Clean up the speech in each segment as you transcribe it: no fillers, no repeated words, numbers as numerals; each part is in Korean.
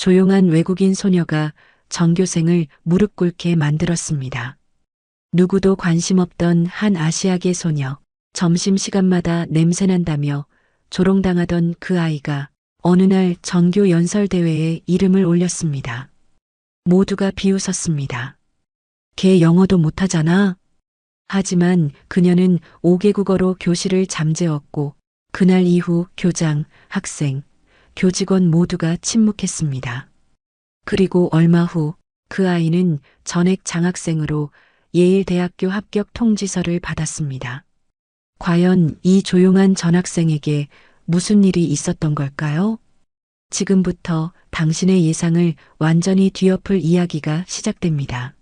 조용한 외국인 소녀가 전교생을 무릎 꿇게 만들었습니다. 누구도 관심 없던 한 아시아계 소녀, 점심시간마다 냄새난다며 조롱당하던 그 아이가 어느 날 전교 연설대회에 이름을 올렸습니다. 모두가 비웃었습니다. 걔 영어도 못하잖아. 하지만 그녀는 5개국어로 교실을 잠재웠고 그날 이후 교장, 학생, 교직원 모두가 침묵했습니다. 그리고 얼마 후 그 아이는 전액 장학생으로 예일대학교 합격 통지서를 받았습니다. 과연 이 조용한 전학생에게 무슨 일이 있었던 걸까요? 지금부터 당신의 예상을 완전히 뒤엎을 이야기가 시작됩니다.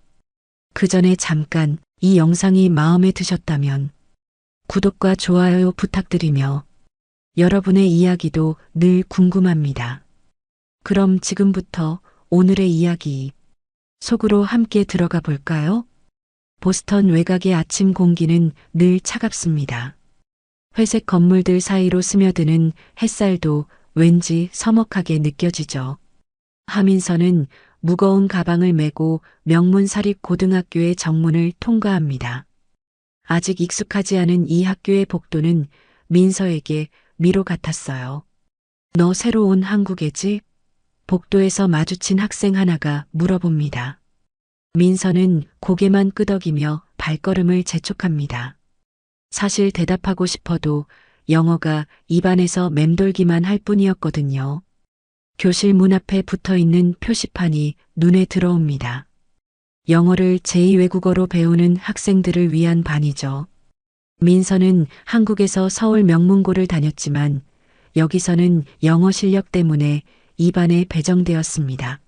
그 전에 잠깐 이 영상이 마음에 드셨다면 구독과 좋아요 부탁드리며 여러분의 이야기도 늘 궁금합니다. 그럼 지금부터 오늘의 이야기 속으로 함께 들어가 볼까요? 보스턴 외곽의 아침 공기는 늘 차갑습니다. 회색 건물들 사이로 스며드는 햇살도 왠지 서먹하게 느껴지죠. 하민서는 무거운 가방을 메고 명문사립 고등학교의 정문을 통과합니다. 아직 익숙하지 않은 이 학교의 복도는 민서에게 미로 같았어요. 너 새로 온 한국애지? 복도에서 마주친 학생 하나가 물어봅니다. 민서는 고개만 끄덕이며 발걸음을 재촉합니다. 사실 대답하고 싶어도 영어가 입안에서 맴돌기만 할 뿐이었거든요. 교실 문 앞에 붙어 있는 표시판이 눈에 들어옵니다. 영어를 제2외국어로 배우는 학생들을 위한 반이죠. 민서는 한국에서 서울 명문고를 다녔지만 여기서는 영어 실력 때문에 이 반에 배정되었습니다.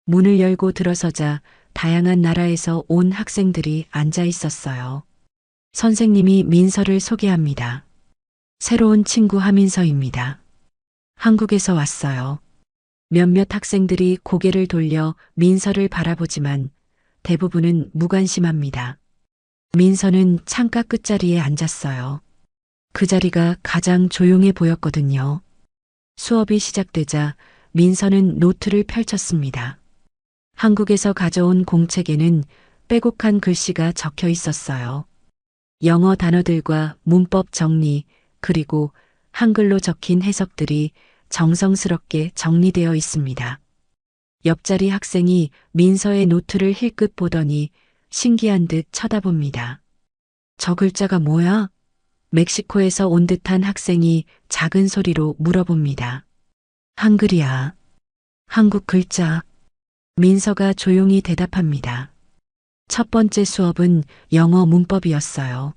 문을 열고 들어서자 다양한 나라에서 온 학생들이 앉아 있었어요. 선생님이 민서를 소개합니다. 새로운 친구 하민서입니다. 한국에서 왔어요. 몇몇 학생들이 고개를 돌려 민서를 바라보지만 대부분은 무관심합니다. 민서는 창가 끝자리에 앉았어요. 그 자리가 가장 조용해 보였거든요. 수업이 시작되자 민서는 노트를 펼쳤습니다. 한국에서 가져온 공책에는 빼곡한 글씨가 적혀 있었어요. 영어 단어들과 문법 정리, 그리고 한글로 적힌 해석들이 정성스럽게 정리되어 있습니다. 옆자리 학생이 민서의 노트를 힐끗 보더니 신기한 듯 쳐다봅니다. 저 글자가 뭐야? 멕시코에서 온 듯한 학생이 작은 소리로 물어봅니다. 한글이야. 한국 글자. 민서가 조용히 대답합니다. 첫 번째 수업은 영어 문법이었어요.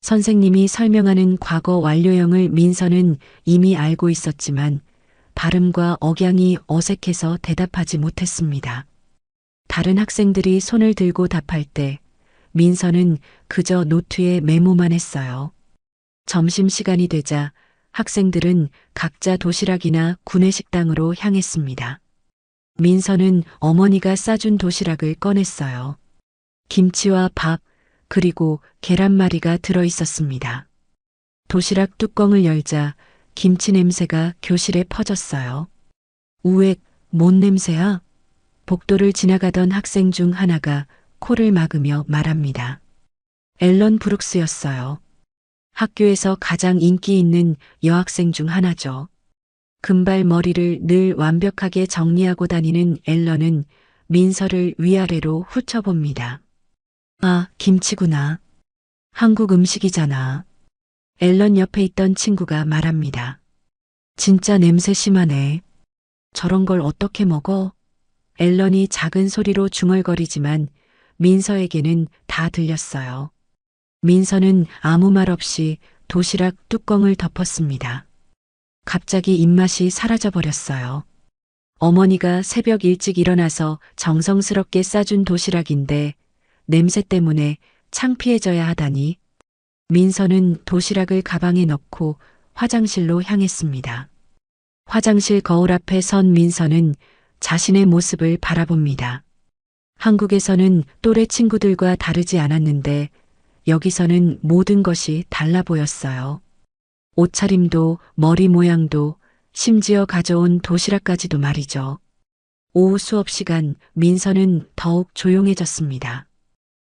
선생님이 설명하는 과거 완료형을 민서는 이미 알고 있었지만 발음과 억양이 어색해서 대답하지 못했습니다. 다른 학생들이 손을 들고 답할 때 민서는 그저 노트에 메모만 했어요. 점심시간이 되자 학생들은 각자 도시락이나 구내식당으로 향했습니다. 민서는 어머니가 싸준 도시락을 꺼냈어요. 김치와 밥, 그리고 계란말이가 들어 있었습니다. 도시락 뚜껑을 열자 김치 냄새가 교실에 퍼졌어요. 우엑, 뭔 냄새야? 복도를 지나가던 학생 중 하나가 코를 막으며 말합니다. 앨런 브룩스였어요. 학교에서 가장 인기 있는 여학생 중 하나죠. 금발 머리를 늘 완벽하게 정리하고 다니는 앨런은 민서를 위아래로 훑어봅니다. 아, 김치구나. 한국 음식이잖아. 앨런 옆에 있던 친구가 말합니다. 진짜 냄새 심하네. 저런 걸 어떻게 먹어? 앨런이 작은 소리로 중얼거리지만 민서에게는 다 들렸어요. 민서는 아무 말 없이 도시락 뚜껑을 덮었습니다. 갑자기 입맛이 사라져버렸어요. 어머니가 새벽 일찍 일어나서 정성스럽게 싸준 도시락인데 냄새 때문에 창피해져야 하다니. 민서는 도시락을 가방에 넣고 화장실로 향했습니다. 화장실 거울 앞에 선 민서는 자신의 모습을 바라봅니다. 한국에서는 또래 친구들과 다르지 않았는데 여기서는 모든 것이 달라 보였어요. 옷차림도 머리 모양도 심지어 가져온 도시락까지도 말이죠. 오후 수업 시간 민서는 더욱 조용해졌습니다.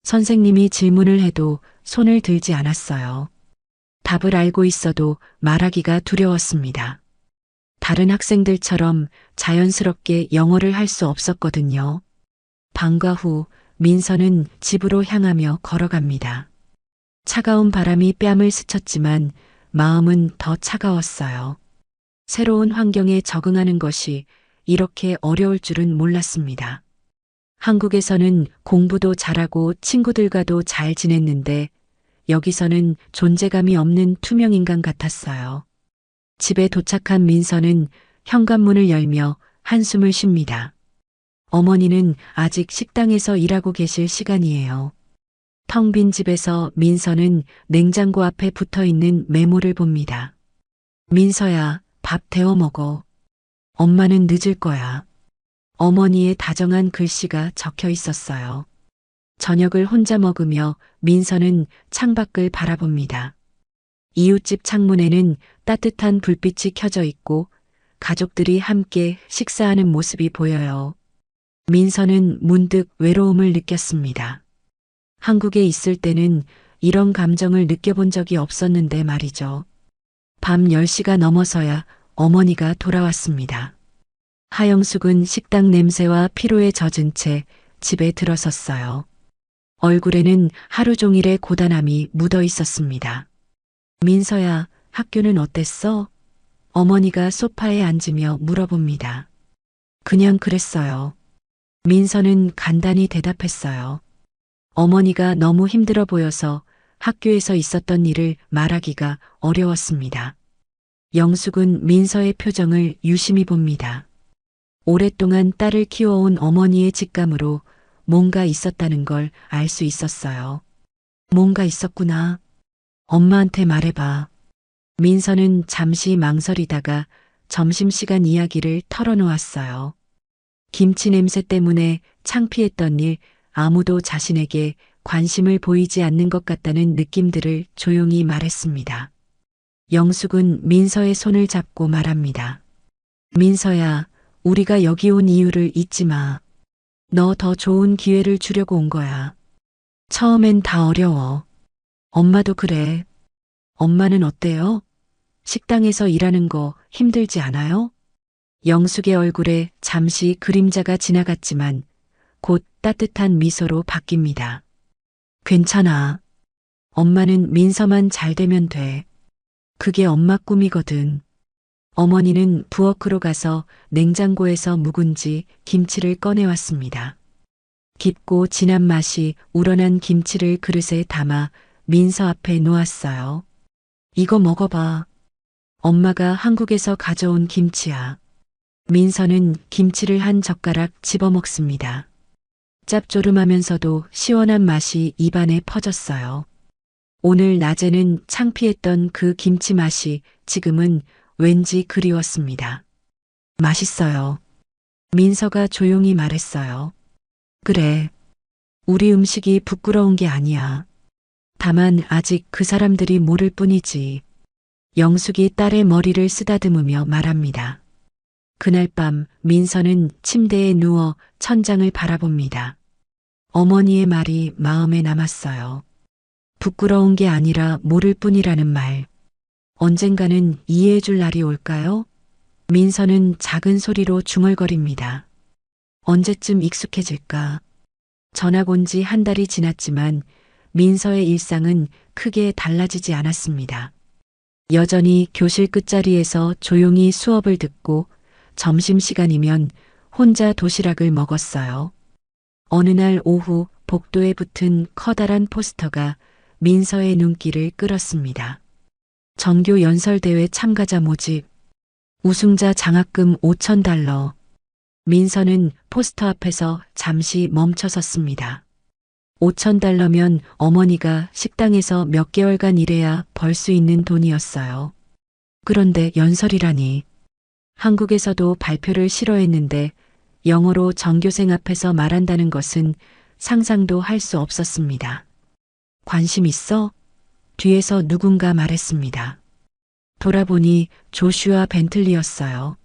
선생님이 질문을 해도 손을 들지 않았어요. 답을 알고 있어도 말하기가 두려웠습니다. 다른 학생들처럼 자연스럽게 영어를 할 수 없었거든요. 방과 후 민서는 집으로 향하며 걸어갑니다. 차가운 바람이 뺨을 스쳤지만 마음은 더 차가웠어요. 새로운 환경에 적응하는 것이 이렇게 어려울 줄은 몰랐습니다. 한국에서는 공부도 잘하고 친구들과도 잘 지냈는데 여기서는 존재감이 없는 투명인간 같았어요. 집에 도착한 민서는 현관문을 열며 한숨을 쉽니다. 어머니는 아직 식당에서 일하고 계실 시간이에요. 텅 빈 집에서 민서는 냉장고 앞에 붙어 있는 메모를 봅니다. 민서야, 밥 데워 먹어. 엄마는 늦을 거야. 어머니의 다정한 글씨가 적혀 있었어요. 저녁을 혼자 먹으며 민서는 창밖을 바라봅니다. 이웃집 창문에는 따뜻한 불빛이 켜져 있고 가족들이 함께 식사하는 모습이 보여요. 민서는 문득 외로움을 느꼈습니다. 한국에 있을 때는 이런 감정을 느껴본 적이 없었는데 말이죠. 밤 10시가 넘어서야 어머니가 돌아왔습니다. 하영숙은 식당 냄새와 피로에 젖은 채 집에 들어섰어요. 얼굴에는 하루 종일의 고단함이 묻어 있었습니다. 민서야, 학교는 어땠어? 어머니가 소파에 앉으며 물어봅니다. 그냥 그랬어요. 민서는 간단히 대답했어요. 어머니가 너무 힘들어 보여서 학교에서 있었던 일을 말하기가 어려웠습니다. 영숙은 민서의 표정을 유심히 봅니다. 오랫동안 딸을 키워온 어머니의 직감으로 뭔가 있었다는 걸 알 수 있었어요. 뭔가 있었구나. 엄마한테 말해봐. 민서는 잠시 망설이다가 점심시간 이야기를 털어놓았어요. 김치 냄새 때문에 창피했던 일, 아무도 자신에게 관심을 보이지 않는 것 같다는 느낌들을 조용히 말했습니다. 영숙은 민서의 손을 잡고 말합니다. 민서야, 우리가 여기 온 이유를 잊지 마. 너 더 좋은 기회를 주려고 온 거야. 처음엔 다 어려워. 엄마도 그래. 엄마는 어때요? 식당에서 일하는 거 힘들지 않아요? 영숙의 얼굴에 잠시 그림자가 지나갔지만 곧 따뜻한 미소로 바뀝니다. 괜찮아. 엄마는 민서만 잘 되면 돼. 그게 엄마 꿈이거든. 어머니는 부엌으로 가서 냉장고에서 묵은지 김치를 꺼내왔습니다. 깊고 진한 맛이 우러난 김치를 그릇에 담아 민서 앞에 놓았어요. 이거 먹어봐. 엄마가 한국에서 가져온 김치야. 민서는 김치를 한 젓가락 집어 먹습니다. 짭조름하면서도 시원한 맛이 입안에 퍼졌어요. 오늘 낮에는 창피했던 그 김치 맛이 지금은 왠지 그리웠습니다. 맛있어요. 민서가 조용히 말했어요. 그래. 우리 음식이 부끄러운 게 아니야. 다만 아직 그 사람들이 모를 뿐이지. 영숙이 딸의 머리를 쓰다듬으며 말합니다. 그날 밤 민서는 침대에 누워 천장을 바라봅니다. 어머니의 말이 마음에 남았어요. 부끄러운 게 아니라 모를 뿐이라는 말. 언젠가는 이해해 줄 날이 올까요? 민서는 작은 소리로 중얼거립니다. 언제쯤 익숙해질까? 전학 온 지 한 달이 지났지만 민서의 일상은 크게 달라지지 않았습니다. 여전히 교실 끝자리에서 조용히 수업을 듣고 점심시간이면 혼자 도시락을 먹었어요. 어느 날 오후 복도에 붙은 커다란 포스터가 민서의 눈길을 끌었습니다. 전교 연설대회 참가자 모집, 우승자 장학금 5,000달러. 민서는 포스터 앞에서 잠시 멈춰섰습니다. 5,000달러면 어머니가 식당에서 몇 개월간 일해야 벌 수 있는 돈이었어요. 그런데 연설이라니. 한국에서도 발표를 싫어했는데 영어로 전교생 앞에서 말한다는 것은 상상도 할 수 없었습니다. 관심 있어? 뒤에서 누군가 말했습니다. 돌아보니 조슈아 벤틀리였어요.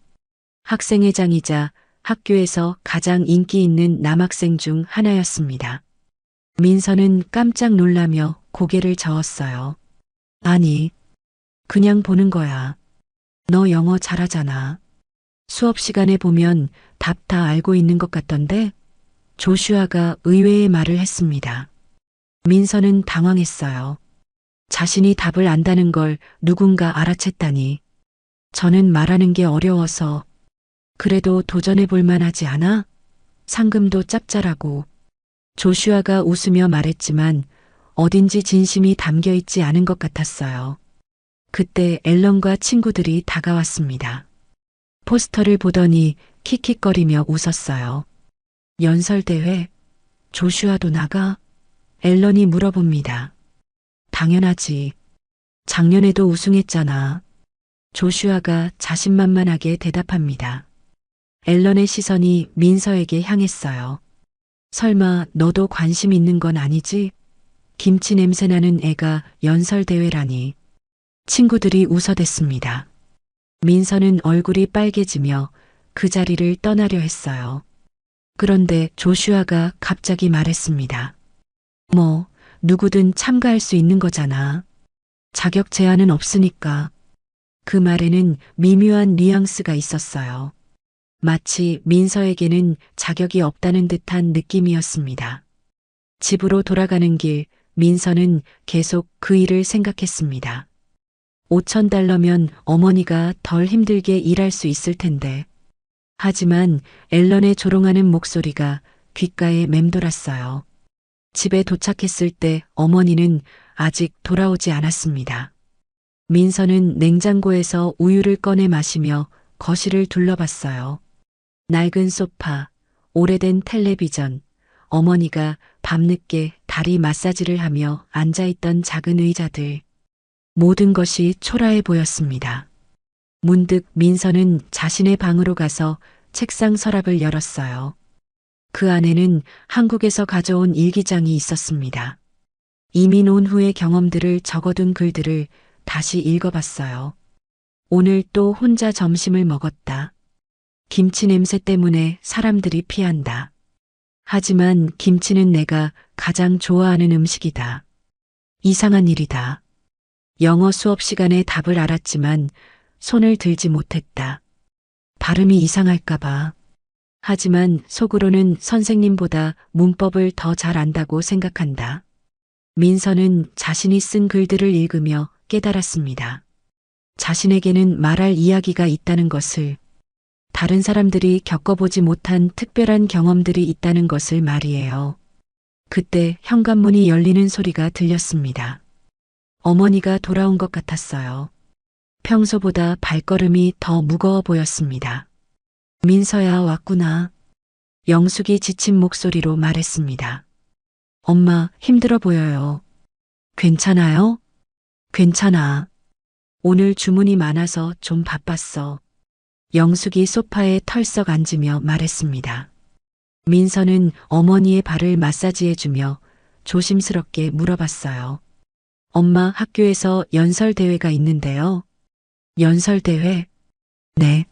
학생회장이자 학교에서 가장 인기 있는 남학생 중 하나였습니다. 민서는 깜짝 놀라며 고개를 저었어요. 아니, 그냥 보는 거야. 너 영어 잘하잖아. 수업 시간에 보면 답 다 알고 있는 것 같던데? 조슈아가 의외의 말을 했습니다. 민서는 당황했어요. 자신이 답을 안다는 걸 누군가 알아챘다니. 저는 말하는 게 어려워서 그래도 도전해 볼 만하지 않아? 상금도 짭짤하고. 조슈아가 웃으며 말했지만 어딘지 진심이 담겨 있지 않은 것 같았어요. 그때 앨런과 친구들이 다가왔습니다. 포스터를 보더니 킥킥거리며 웃었어요. 연설대회? 조슈아도 나가? 앨런이 물어봅니다. 당연하지. 작년에도 우승했잖아. 조슈아가 자신만만하게 대답합니다. 앨런의 시선이 민서에게 향했어요. 설마 너도 관심 있는 건 아니지? 김치 냄새 나는 애가 연설대회라니. 친구들이 웃어댔습니다. 민서는 얼굴이 빨개지며 그 자리를 떠나려 했어요. 그런데 조슈아가 갑자기 말했습니다. 뭐, 누구든 참가할 수 있는 거잖아. 자격 제한은 없으니까. 그 말에는 미묘한 뉘앙스가 있었어요. 마치 민서에게는 자격이 없다는 듯한 느낌이었습니다. 집으로 돌아가는 길, 민서는 계속 그 일을 생각했습니다. $5,000면 어머니가 덜 힘들게 일할 수 있을 텐데. 하지만 앨런의 조롱하는 목소리가 귓가에 맴돌았어요. 집에 도착했을 때 어머니는 아직 돌아오지 않았습니다. 민서는 냉장고에서 우유를 꺼내 마시며 거실을 둘러봤어요. 낡은 소파, 오래된 텔레비전, 어머니가 밤늦게 다리 마사지를 하며 앉아있던 작은 의자들. 모든 것이 초라해 보였습니다. 문득 민서는 자신의 방으로 가서 책상 서랍을 열었어요. 그 안에는 한국에서 가져온 일기장이 있었습니다. 이민 온 후의 경험들을 적어둔 글들을 다시 읽어봤어요. 오늘 또 혼자 점심을 먹었다. 김치 냄새 때문에 사람들이 피한다. 하지만 김치는 내가 가장 좋아하는 음식이다. 이상한 일이다. 영어 수업 시간에 답을 알았지만 손을 들지 못했다. 발음이 이상할까봐. 하지만 속으로는 선생님보다 문법을 더 잘 안다고 생각한다. 민서는 자신이 쓴 글들을 읽으며 깨달았습니다. 자신에게는 말할 이야기가 있다는 것을, 다른 사람들이 겪어보지 못한 특별한 경험들이 있다는 것을 말이에요. 그때 현관문이 열리는 소리가 들렸습니다. 어머니가 돌아온 것 같았어요. 평소보다 발걸음이 더 무거워 보였습니다. 민서야, 왔구나. 영숙이 지친 목소리로 말했습니다. 엄마, 힘들어 보여요. 괜찮아요? 괜찮아. 오늘 주문이 많아서 좀 바빴어. 영숙이 소파에 털썩 앉으며 말했습니다. 민서는 어머니의 발을 마사지해주며 조심스럽게 물어봤어요. 엄마, 학교에서 연설대회가 있는데요. 연설대회? 네.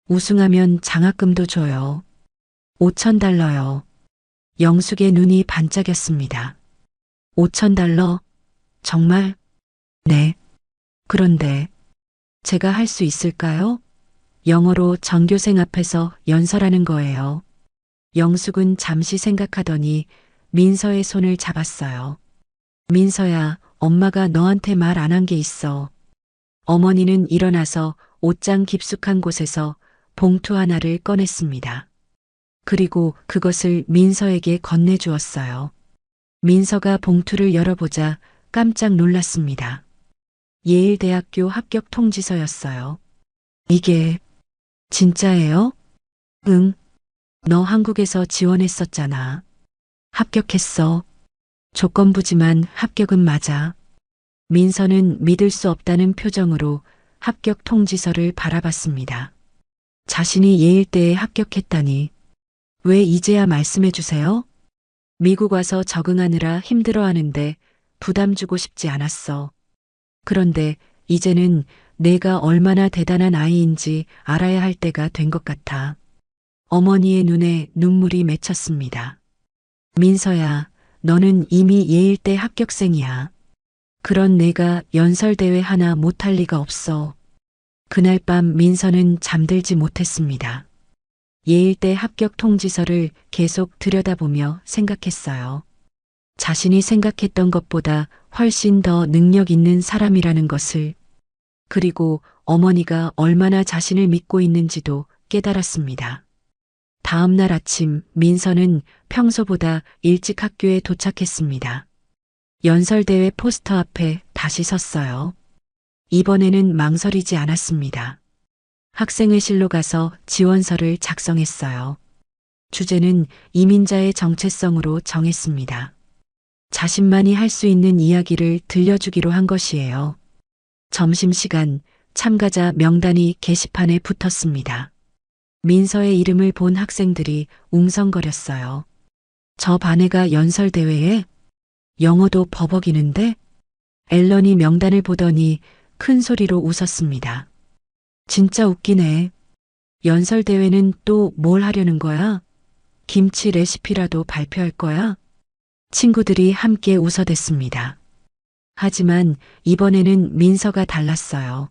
우승하면 장학금도 줘요. $5,000요. 영숙의 눈이 반짝였습니다. $5,000? 정말? 네. 그런데 제가 할 수 있을까요? 영어로 전교생 앞에서 연설하는 거예요. 영숙은 잠시 생각하더니 민서의 손을 잡았어요. 민서야, 엄마가 너한테 말 안 한 게 있어. 어머니는 일어나서 옷장 깊숙한 곳에서 봉투 하나를 꺼냈습니다. 그리고 그것을 민서에게 건네주었어요. 민서가 봉투를 열어보자 깜짝 놀랐습니다. 예일대학교 합격 통지서였어요. 이게 진짜예요? 응. 너 한국에서 지원했었잖아. 합격했어. 조건부지만 합격은 맞아. 민서는 믿을 수 없다는 표정으로 합격 통지서를 바라봤습니다. 자신이 예일대에 합격했다니. 왜 이제야 말씀해 주세요? 미국 와서 적응하느라 힘들어하는데 부담 주고 싶지 않았어. 그런데 이제는 내가 얼마나 대단한 아이인지 알아야 할 때가 된 것 같아. 어머니의 눈에 눈물이 맺혔습니다. 민서야, 너는 이미 예일대 합격생이야. 그런 내가 연설대회 하나 못할 리가 없어. 그날 밤 민서는 잠들지 못했습니다. 예일대 합격 통지서를 계속 들여다보며 생각했어요. 자신이 생각했던 것보다 훨씬 더 능력 있는 사람이라는 것을, 그리고 어머니가 얼마나 자신을 믿고 있는지도 깨달았습니다. 다음 날 아침 민서는 평소보다 일찍 학교에 도착했습니다. 연설대회 포스터 앞에 다시 섰어요. 이번에는 망설이지 않았습니다. 학생회실로 가서 지원서를 작성했어요. 주제는 이민자의 정체성으로 정했습니다. 자신만이 할 수 있는 이야기를 들려주기로 한 것이에요. 점심시간 참가자 명단이 게시판에 붙었습니다. 민서의 이름을 본 학생들이 웅성거렸어요. 저 반 애가 연설대회에? 영어도 버벅이는데? 앨런이 명단을 보더니 큰 소리로 웃었습니다. 진짜 웃기네. 연설대회는 또 뭘 하려는 거야? 김치 레시피라도 발표할 거야? 친구들이 함께 웃어댔습니다. 하지만 이번에는 민서가 달랐어요.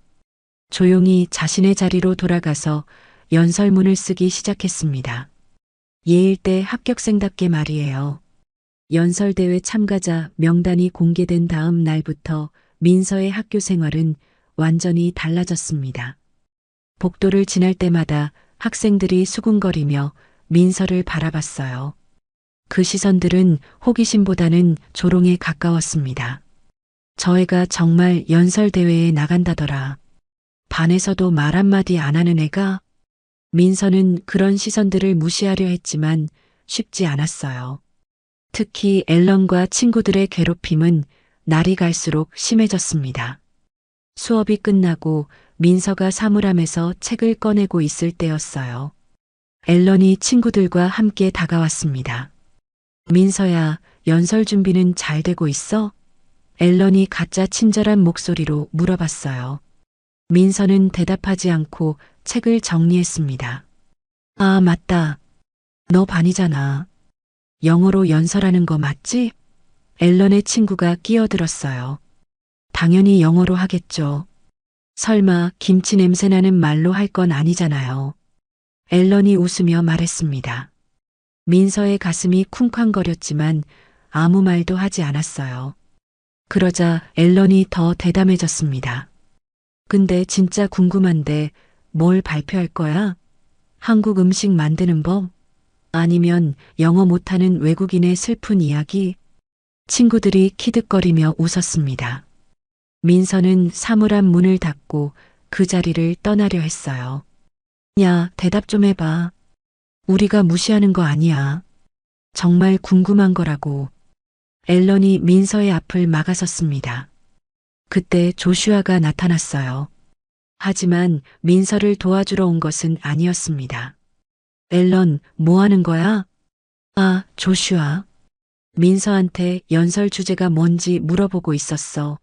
조용히 자신의 자리로 돌아가서 연설문을 쓰기 시작했습니다. 예일대 합격생답게 말이에요. 연설대회 참가자 명단이 공개된 다음 날부터 민서의 학교 생활은 완전히 달라졌습니다. 복도를 지날 때마다 학생들이 수군거리며 민서를 바라봤어요. 그 시선들은 호기심보다는 조롱에 가까웠습니다. 저 애가 정말 연설대회에 나간다더라. 반에서도 말 한마디 안 하는 애가? 민서는 그런 시선들을 무시하려 했지만 쉽지 않았어요. 특히 앨런과 친구들의 괴롭힘은 날이 갈수록 심해졌습니다. 수업이 끝나고 민서가 사물함에서 책을 꺼내고 있을 때였어요. 앨런이 친구들과 함께 다가왔습니다. 민서야, 연설 준비는 잘 되고 있어? 앨런이 가짜 친절한 목소리로 물어봤어요. 민서는 대답하지 않고 책을 정리했습니다. 아, 맞다. 너 반이잖아. 영어로 연설하는 거 맞지? 앨런의 친구가 끼어들었어요. 당연히 영어로 하겠죠. 설마 김치 냄새나는 말로 할 건 아니잖아요. 앨런이 웃으며 말했습니다. 민서의 가슴이 쿵쾅거렸지만 아무 말도 하지 않았어요. 그러자 앨런이 더 대담해졌습니다. 근데 진짜 궁금한데 뭘 발표할 거야? 한국 음식 만드는 법? 아니면 영어 못하는 외국인의 슬픈 이야기? 친구들이 키득거리며 웃었습니다. 민서는 사물함 문을 닫고 그 자리를 떠나려 했어요. 야, 대답 좀 해봐. 우리가 무시하는 거 아니야. 정말 궁금한 거라고. 앨런이 민서의 앞을 막아섰습니다. 그때 조슈아가 나타났어요. 하지만 민서를 도와주러 온 것은 아니었습니다. 앨런, 뭐 하는 거야? 아, 조슈아. 민서한테 연설 주제가 뭔지 물어보고 있었어.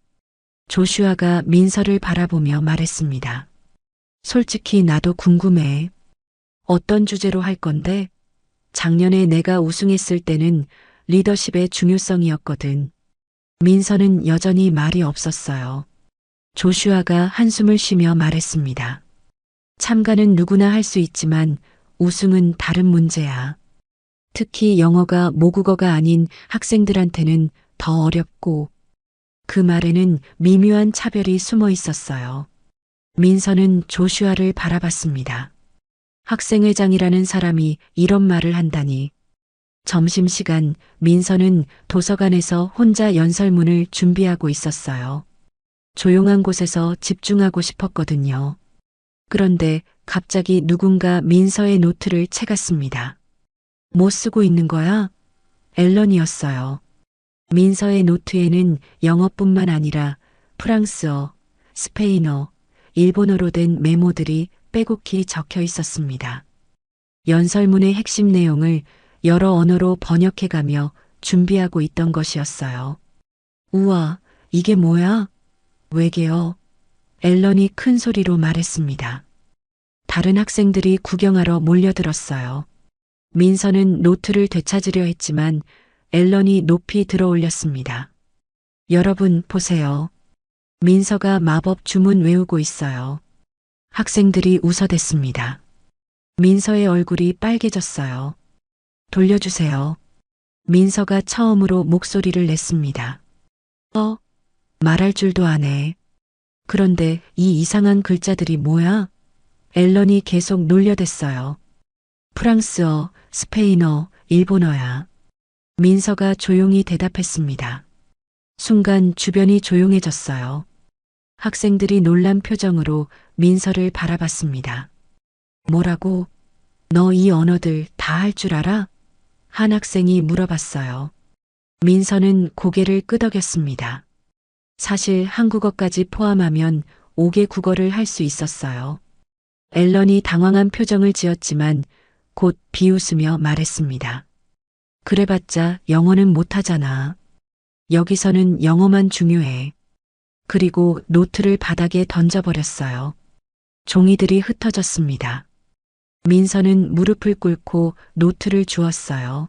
조슈아가 민서를 바라보며 말했습니다. 솔직히 나도 궁금해. 어떤 주제로 할 건데? 작년에 내가 우승했을 때는 리더십의 중요성이었거든. 민서는 여전히 말이 없었어요. 조슈아가 한숨을 쉬며 말했습니다. 참가는 누구나 할 수 있지만 우승은 다른 문제야. 특히 영어가 모국어가 아닌 학생들한테는 더 어렵고, 그 말에는 미묘한 차별이 숨어 있었어요. 민서는 조슈아를 바라봤습니다. 학생회장이라는 사람이 이런 말을 한다니. 점심시간 민서는 도서관에서 혼자 연설문을 준비하고 있었어요. 조용한 곳에서 집중하고 싶었거든요. 그런데 갑자기 누군가 민서의 노트를 채갔습니다. 뭐 쓰고 있는 거야? 앨런이었어요. 민서의 노트에는 영어뿐만 아니라 프랑스어, 스페인어, 일본어로 된 메모들이 빼곡히 적혀 있었습니다. 연설문의 핵심 내용을 여러 언어로 번역해가며 준비하고 있던 것이었어요. 우와, 이게 뭐야? 외계어. 앨런이 큰 소리로 말했습니다. 다른 학생들이 구경하러 몰려들었어요. 민서는 노트를 되찾으려 했지만 앨런이 높이 들어 올렸습니다. 여러분 보세요. 민서가 마법 주문 외우고 있어요. 학생들이 웃어댔습니다. 민서의 얼굴이 빨개졌어요. 돌려주세요. 민서가 처음으로 목소리를 냈습니다. 말할 줄도 안 해. 그런데 이 이상한 글자들이 뭐야? 앨런이 계속 놀려댔어요. 프랑스어, 스페인어, 일본어야. 민서가 조용히 대답했습니다. 순간 주변이 조용해졌어요. 학생들이 놀란 표정으로 민서를 바라봤습니다. 뭐라고? 너 이 언어들 다 할 줄 알아? 한 학생이 물어봤어요. 민서는 고개를 끄덕였습니다. 사실 한국어까지 포함하면 5개 국어를 할 수 있었어요. 앨런이 당황한 표정을 지었지만 곧 비웃으며 말했습니다. 그래봤자 영어는 못하잖아. 여기서는 영어만 중요해. 그리고 노트를 바닥에 던져버렸어요. 종이들이 흩어졌습니다. 민서는 무릎을 꿇고 노트를 주었어요.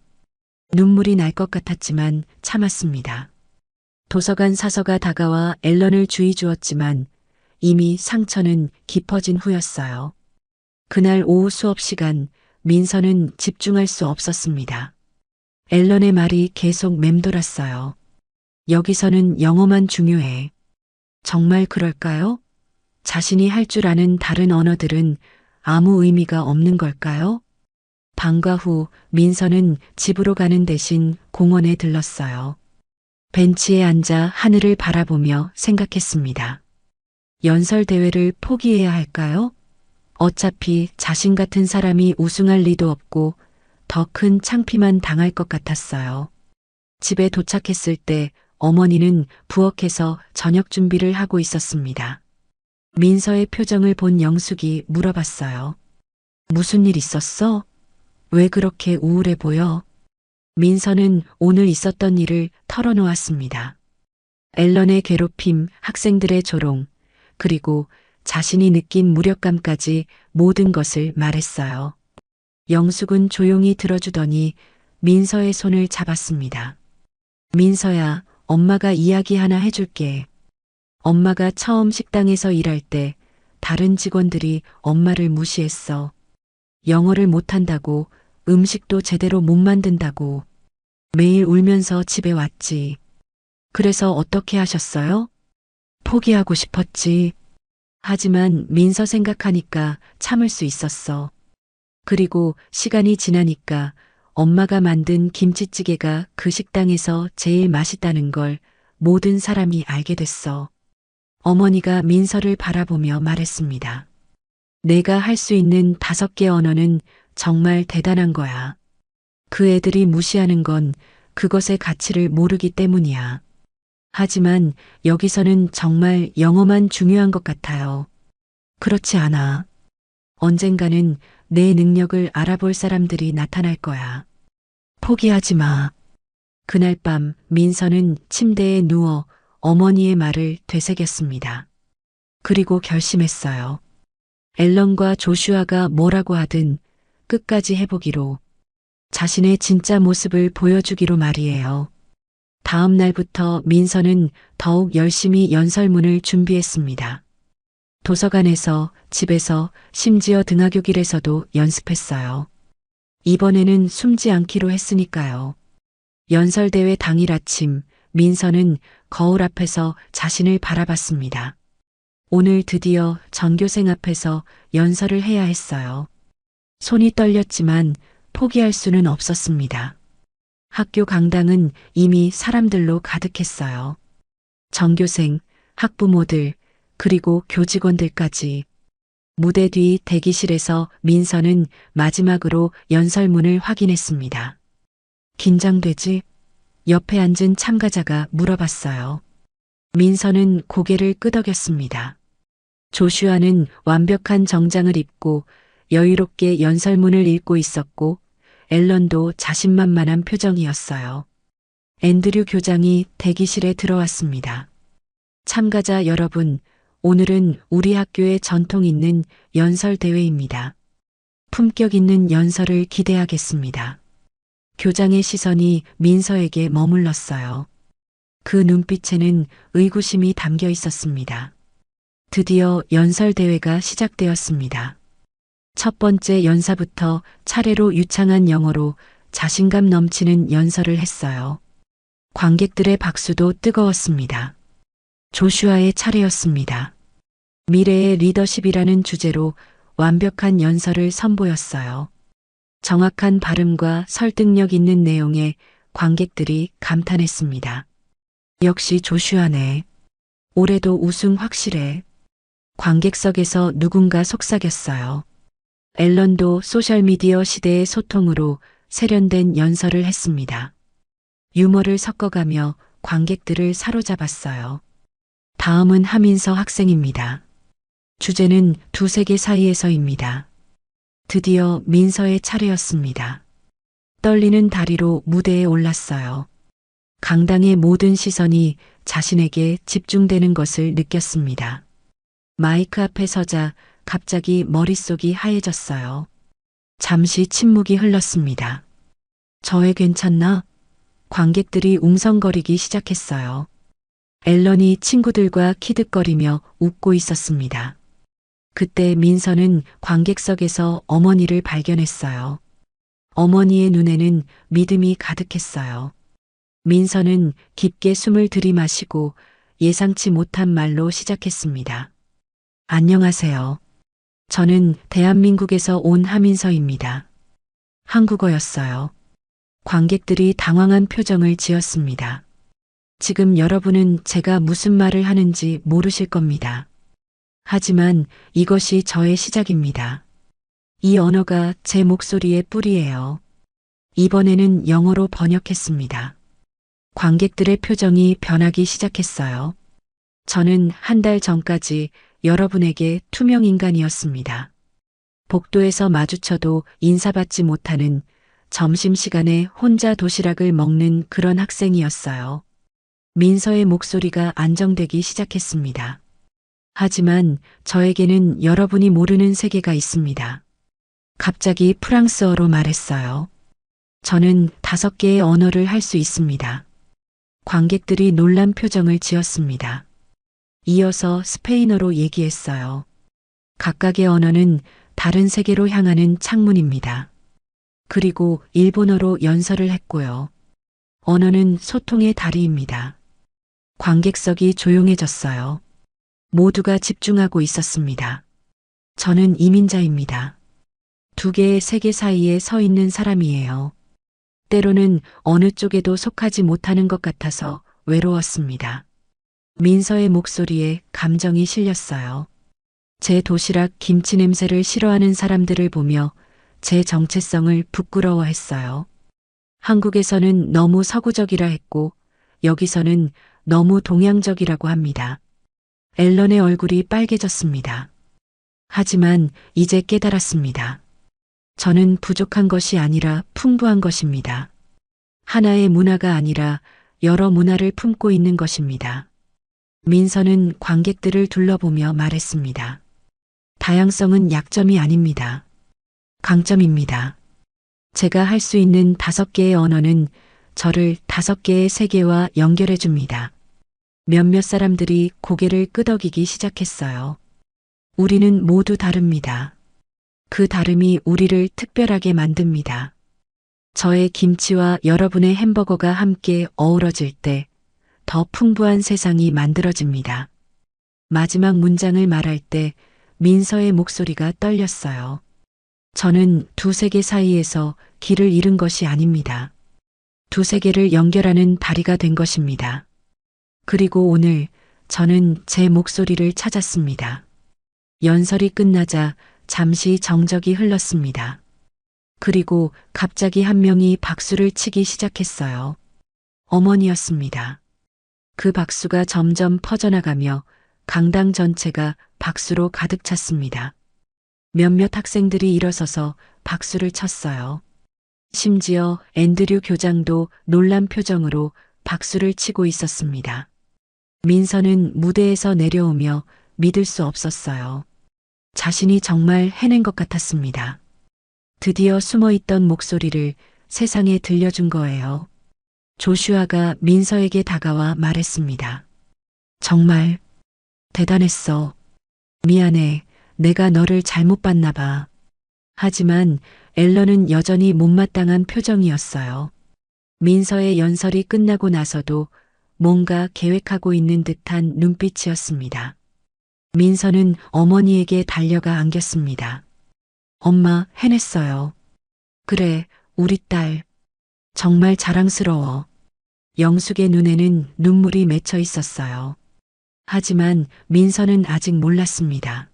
눈물이 날 것 같았지만 참았습니다. 도서관 사서가 다가와 앨런을 주의 주었지만 이미 상처는 깊어진 후였어요. 그날 오후 수업 시간 민서는 집중할 수 없었습니다. 앨런의 말이 계속 맴돌았어요. 여기서는 영어만 중요해. 정말 그럴까요? 자신이 할 줄 아는 다른 언어들은 아무 의미가 없는 걸까요? 방과 후 민서는 집으로 가는 대신 공원에 들렀어요. 벤치에 앉아 하늘을 바라보며 생각했습니다. 연설대회를 포기해야 할까요? 어차피 자신 같은 사람이 우승할 리도 없고 더 큰 창피만 당할 것 같았어요. 집에 도착했을 때 어머니는 부엌에서 저녁 준비를 하고 있었습니다. 민서의 표정을 본 영숙이 물어봤어요. 무슨 일 있었어? 왜 그렇게 우울해 보여? 민서는 오늘 있었던 일을 털어놓았습니다. 앨런의 괴롭힘, 학생들의 조롱, 그리고 자신이 느낀 무력감까지 모든 것을 말했어요. 영숙은 조용히 들어주더니 민서의 손을 잡았습니다. 민서야, 엄마가 이야기 하나 해줄게. 엄마가 처음 식당에서 일할 때 다른 직원들이 엄마를 무시했어. 영어를 못한다고, 음식도 제대로 못 만든다고. 매일 울면서 집에 왔지. 그래서 어떻게 하셨어요? 포기하고 싶었지. 하지만 민서 생각하니까 참을 수 있었어. 그리고 시간이 지나니까 엄마가 만든 김치찌개가 그 식당에서 제일 맛있다는 걸 모든 사람이 알게 됐어. 어머니가 민서를 바라보며 말했습니다. 내가 할 수 있는 5개 언어는 정말 대단한 거야. 그 애들이 무시하는 건 그것의 가치를 모르기 때문이야. 하지만 여기서는 정말 영어만 중요한 것 같아요. 그렇지 않아. 언젠가는 내 능력을 알아볼 사람들이 나타날 거야. 포기하지 마. 그날 밤 민서는 침대에 누워 어머니의 말을 되새겼습니다. 그리고 결심했어요. 앨런과 조슈아가 뭐라고 하든 끝까지 해보기로, 자신의 진짜 모습을 보여주기로 말이에요. 다음 날부터 민서는 더욱 열심히 연설문을 준비했습니다. 도서관에서, 집에서, 심지어 등하교길에서도 연습했어요. 이번에는 숨지 않기로 했으니까요. 연설대회 당일 아침, 민서는 거울 앞에서 자신을 바라봤습니다. 오늘 드디어 전교생 앞에서 연설을 해야 했어요. 손이 떨렸지만 포기할 수는 없었습니다. 학교 강당은 이미 사람들로 가득했어요. 전교생, 학부모들, 그리고 교직원들까지. 무대 뒤 대기실에서 민서는 마지막으로 연설문을 확인했습니다. 긴장되지? 옆에 앉은 참가자가 물어봤어요. 민서는 고개를 끄덕였습니다. 조슈아는 완벽한 정장을 입고 여유롭게 연설문을 읽고 있었고 앨런도 자신만만한 표정이었어요. 앤드류 교장이 대기실에 들어왔습니다. 참가자 여러분, 오늘은 우리 학교의 전통 있는 연설 대회입니다. 품격 있는 연설을 기대하겠습니다. 교장의 시선이 민서에게 머물렀어요. 그 눈빛에는 의구심이 담겨 있었습니다. 드디어 연설 대회가 시작되었습니다. 첫 번째 연사부터 차례로 유창한 영어로 자신감 넘치는 연설을 했어요. 관객들의 박수도 뜨거웠습니다. 조슈아의 차례였습니다. 미래의 리더십이라는 주제로 완벽한 연설을 선보였어요. 정확한 발음과 설득력 있는 내용에 관객들이 감탄했습니다. 역시 조슈아네. 올해도 우승 확실해. 관객석에서 누군가 속삭였어요. 앨런도 소셜미디어 시대의 소통으로 세련된 연설을 했습니다. 유머를 섞어가며 관객들을 사로잡았어요. 다음은 하민서 학생입니다. 주제는 두 세계 사이에서입니다. 드디어 민서의 차례였습니다. 떨리는 다리로 무대에 올랐어요. 강당의 모든 시선이 자신에게 집중되는 것을 느꼈습니다. 마이크 앞에 서자 갑자기 머릿속이 하얘졌어요. 잠시 침묵이 흘렀습니다. 저 애 괜찮나? 관객들이 웅성거리기 시작했어요. 앨런이 친구들과 키득거리며 웃고 있었습니다. 그때 민서는 관객석에서 어머니를 발견했어요. 어머니의 눈에는 믿음이 가득했어요. 민서는 깊게 숨을 들이마시고 예상치 못한 말로 시작했습니다. 안녕하세요. 저는 대한민국에서 온 하민서입니다. 한국어였어요. 관객들이 당황한 표정을 지었습니다. 지금 여러분은 제가 무슨 말을 하는지 모르실 겁니다. 하지만 이것이 저의 시작입니다. 이 언어가 제 목소리의 뿌리예요. 이번에는 영어로 번역했습니다. 관객들의 표정이 변하기 시작했어요. 저는 한 달 전까지 여러분에게 투명 인간이었습니다. 복도에서 마주쳐도 인사받지 못하는 점심시간에 혼자 도시락을 먹는 그런 학생이었어요. 민서의 목소리가 안정되기 시작했습니다. 하지만 저에게는 여러분이 모르는 세계가 있습니다. 갑자기 프랑스어로 말했어요. 저는 5개의 언어를 할 수 있습니다. 관객들이 놀란 표정을 지었습니다. 이어서 스페인어로 얘기했어요. 각각의 언어는 다른 세계로 향하는 창문입니다. 그리고 일본어로 연설을 했고요. 언어는 소통의 다리입니다. 관객석이 조용해졌어요. 모두가 집중하고 있었습니다. 저는 이민자입니다. 2개의 세계 사이에 서 있는 사람이에요. 때로는 어느 쪽에도 속하지 못하는 것 같아서 외로웠습니다. 민서의 목소리에 감정이 실렸어요. 제 도시락 김치 냄새를 싫어하는 사람들을 보며 제 정체성을 부끄러워했어요. 한국에서는 너무 서구적이라 했고 여기서는 너무 동양적이라고 합니다. 앨런의 얼굴이 빨개졌습니다. 하지만 이제 깨달았습니다. 저는 부족한 것이 아니라 풍부한 것입니다. 하나의 문화가 아니라 여러 문화를 품고 있는 것입니다. 민서는 관객들을 둘러보며 말했습니다. 다양성은 약점이 아닙니다. 강점입니다. 제가 할 수 있는 5개의 언어는 저를 5개의 세계와 연결해 줍니다. 몇몇 사람들이 고개를 끄덕이기 시작했어요. 우리는 모두 다릅니다. 그 다름이 우리를 특별하게 만듭니다. 저의 김치와 여러분의 햄버거가 함께 어우러질 때 더 풍부한 세상이 만들어집니다. 마지막 문장을 말할 때 민서의 목소리가 떨렸어요. 저는 2 세계 사이에서 길을 잃은 것이 아닙니다. 2 세계를 연결하는 다리가 된 것입니다. 그리고 오늘 저는 제 목소리를 찾았습니다. 연설이 끝나자 잠시 정적이 흘렀습니다. 그리고 갑자기 한 명이 박수를 치기 시작했어요. 어머니였습니다. 그 박수가 점점 퍼져나가며 강당 전체가 박수로 가득 찼습니다. 몇몇 학생들이 일어서서 박수를 쳤어요. 심지어 앤드류 교장도 놀란 표정으로 박수를 치고 있었습니다. 민서는 무대에서 내려오며 믿을 수 없었어요. 자신이 정말 해낸 것 같았습니다. 드디어 숨어있던 목소리를 세상에 들려준 거예요. 조슈아가 민서에게 다가와 말했습니다. 정말 대단했어. 미안해. 내가 너를 잘못 봤나 봐. 하지만 앨런은 여전히 못마땅한 표정이었어요. 민서의 연설이 끝나고 나서도 뭔가 계획하고 있는 듯한 눈빛이었습니다. 민서는 어머니에게 달려가 안겼습니다. 엄마, 해냈어요. 그래, 우리 딸. 정말 자랑스러워. 영숙의 눈에는 눈물이 맺혀 있었어요. 하지만 민서는 아직 몰랐습니다.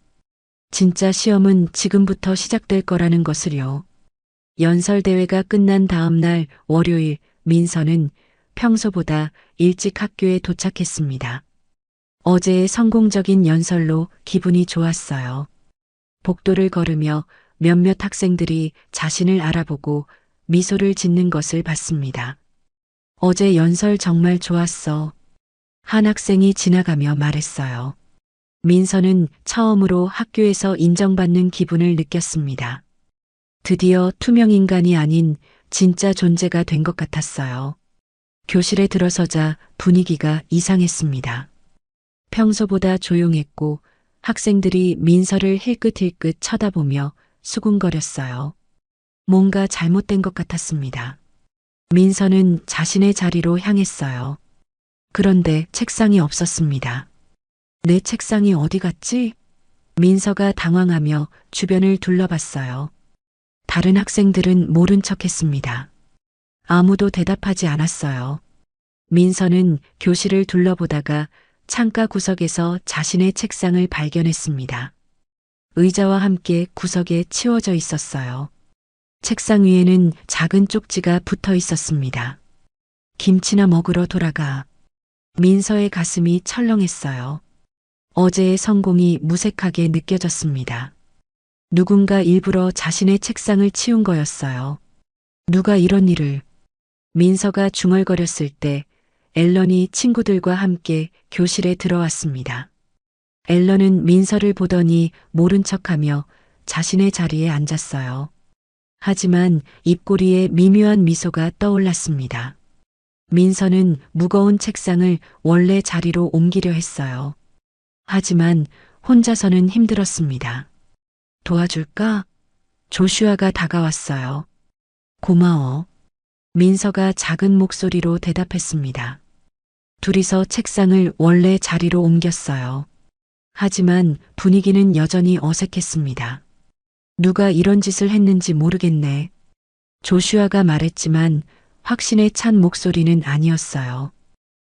진짜 시험은 지금부터 시작될 거라는 것을요. 연설대회가 끝난 다음 날 월요일 민서는 평소보다 일찍 학교에 도착했습니다. 어제의 성공적인 연설로 기분이 좋았어요. 복도를 걸으며 몇몇 학생들이 자신을 알아보고 미소를 짓는 것을 봤습니다. 어제 연설 정말 좋았어. 한 학생이 지나가며 말했어요. 민서는 처음으로 학교에서 인정받는 기분을 느꼈습니다. 드디어 투명 인간이 아닌 진짜 존재가 된 것 같았어요. 교실에 들어서자 분위기가 이상했습니다. 평소보다 조용했고 학생들이 민서를 힐끗힐끗 쳐다보며 수군거렸어요. 뭔가 잘못된 것 같았습니다. 민서는 자신의 자리로 향했어요. 그런데 책상이 없었습니다. 내 책상이 어디 갔지? 민서가 당황하며 주변을 둘러봤어요. 다른 학생들은 모른 척했습니다. 아무도 대답하지 않았어요. 민서는 교실을 둘러보다가 창가 구석에서 자신의 책상을 발견했습니다. 의자와 함께 구석에 치워져 있었어요. 책상 위에는 작은 쪽지가 붙어 있었습니다. 김치나 먹으러 돌아가. 민서의 가슴이 철렁했어요. 어제의 성공이 무색하게 느껴졌습니다. 누군가 일부러 자신의 책상을 치운 거였어요. 누가 이런 일을. 민서가 중얼거렸을 때 앨런이 친구들과 함께 교실에 들어왔습니다. 앨런은 민서를 보더니 모른 척하며 자신의 자리에 앉았어요. 하지만 입꼬리에 미묘한 미소가 떠올랐습니다. 민서는 무거운 책상을 원래 자리로 옮기려 했어요. 하지만 혼자서는 힘들었습니다. 도와줄까? 조슈아가 다가왔어요. 고마워. 민서가 작은 목소리로 대답했습니다. 둘이서 책상을 원래 자리로 옮겼어요. 하지만 분위기는 여전히 어색했습니다. 누가 이런 짓을 했는지 모르겠네. 조슈아가 말했지만 확신에 찬 목소리는 아니었어요.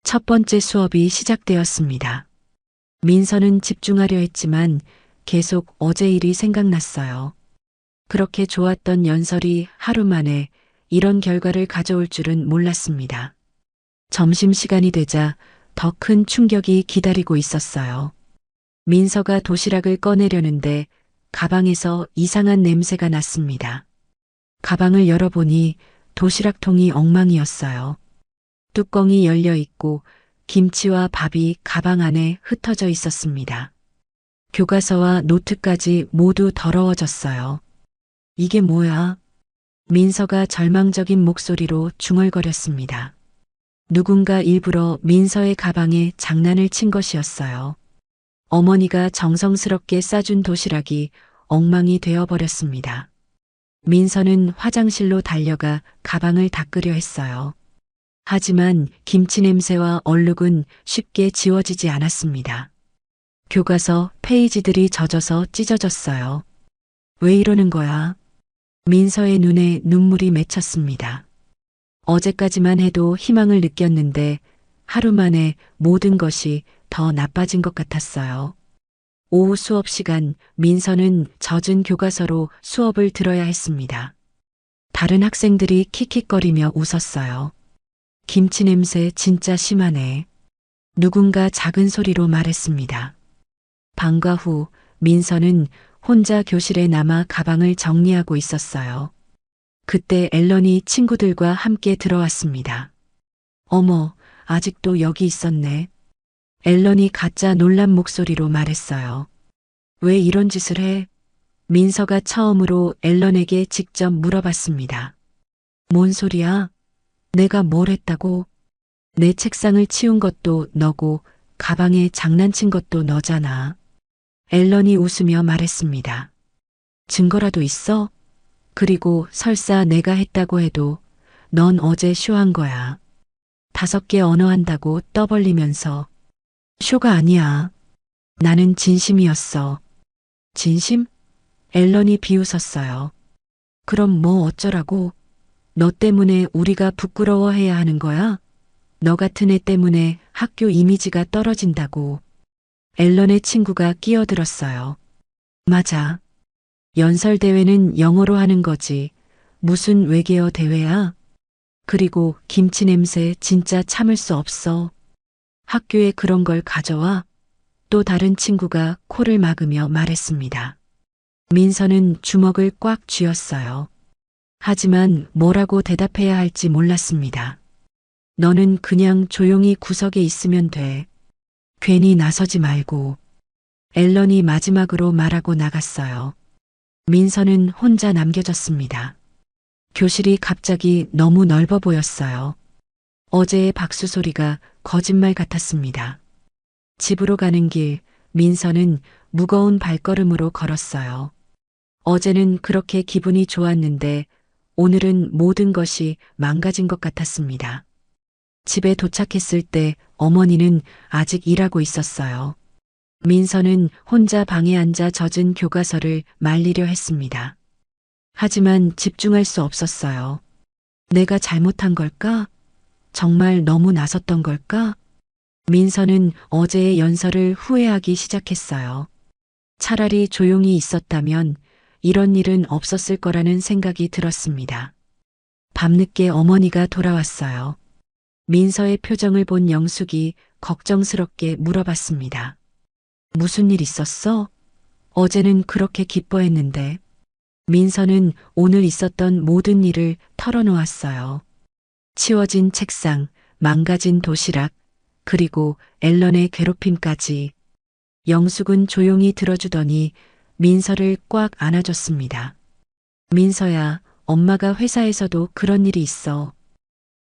첫 번째 수업이 시작되었습니다. 민서는 집중하려 했지만 계속 어제 일이 생각났어요. 그렇게 좋았던 연설이 하루 만에 이런 결과를 가져올 줄은 몰랐습니다. 점심시간이 되자 더 큰 충격이 기다리고 있었어요. 민서가 도시락을 꺼내려는데 가방에서 이상한 냄새가 났습니다. 가방을 열어보니 도시락통이 엉망이었어요. 뚜껑이 열려 있고 김치와 밥이 가방 안에 흩어져 있었습니다. 교과서와 노트까지 모두 더러워졌어요. 이게 뭐야? 민서가 절망적인 목소리로 중얼거렸습니다. 누군가 일부러 민서의 가방에 장난을 친 것이었어요. 어머니가 정성스럽게 싸준 도시락이 엉망이 되어버렸습니다. 민서는 화장실로 달려가 가방을 닦으려 했어요. 하지만 김치 냄새와 얼룩은 쉽게 지워지지 않았습니다. 교과서 페이지들이 젖어서 찢어졌어요. 왜 이러는 거야? 민서의 눈에 눈물이 맺혔습니다. 어제까지만 해도 희망을 느꼈는데 하루 만에 모든 것이 더 나빠진 것 같았어요. 오후 수업 시간 민서는 젖은 교과서로 수업을 들어야 했습니다. 다른 학생들이 킥킥거리며 웃었어요. 김치 냄새 진짜 심하네. 누군가 작은 소리로 말했습니다. 방과 후 민서는 혼자 교실에 남아 가방을 정리하고 있었어요. 그때 앨런이 친구들과 함께 들어왔습니다. 어머, 아직도 여기 있었네. 앨런이 가짜 놀란 목소리로 말했어요. 왜 이런 짓을 해? 민서가 처음으로 앨런에게 직접 물어봤습니다. 뭔 소리야? 내가 뭘 했다고? 내 책상을 치운 것도 너고 가방에 장난친 것도 너잖아. 앨런이 웃으며 말했습니다. 증거라도 있어? 그리고 설사 내가 했다고 해도 넌 어제 쇼한 거야. 5개 언어한다고 떠벌리면서. 쇼가 아니야. 나는 진심이었어. 진심? 앨런이 비웃었어요. 그럼 뭐 어쩌라고? 너 때문에 우리가 부끄러워해야 하는 거야? 너 같은 애 때문에 학교 이미지가 떨어진다고. 앨런의 친구가 끼어들었어요. 맞아. 연설대회는 영어로 하는 거지. 무슨 외계어 대회야? 그리고 김치 냄새 진짜 참을 수 없어. 학교에 그런 걸 가져와? 또 다른 친구가 코를 막으며 말했습니다. 민서는 주먹을 꽉 쥐었어요. 하지만 뭐라고 대답해야 할지 몰랐습니다. 너는 그냥 조용히 구석에 있으면 돼. 괜히 나서지 말고. 앨런이 마지막으로 말하고 나갔어요. 민서는 혼자 남겨졌습니다. 교실이 갑자기 너무 넓어 보였어요. 어제의 박수 소리가 거짓말 같았습니다. 집으로 가는 길, 민서는 무거운 발걸음으로 걸었어요. 어제는 그렇게 기분이 좋았는데 오늘은 모든 것이 망가진 것 같았습니다. 집에 도착했을 때 어머니는 아직 일하고 있었어요. 민서는 혼자 방에 앉아 젖은 교과서를 말리려 했습니다. 하지만 집중할 수 없었어요. 내가 잘못한 걸까? 정말 너무 나섰던 걸까? 민서는 어제의 연설을 후회하기 시작했어요. 차라리 조용히 있었다면 이런 일은 없었을 거라는 생각이 들었습니다. 밤늦게 어머니가 돌아왔어요. 민서의 표정을 본 영숙이 걱정스럽게 물어봤습니다. 무슨 일 있었어? 어제는 그렇게 기뻐했는데. 민서는 오늘 있었던 모든 일을 털어놓았어요. 치워진 책상, 망가진 도시락, 그리고 앨런의 괴롭힘까지. 영숙은 조용히 들어주더니 민서를 꽉 안아줬습니다. 민서야, 엄마가 회사에서도 그런 일이 있어.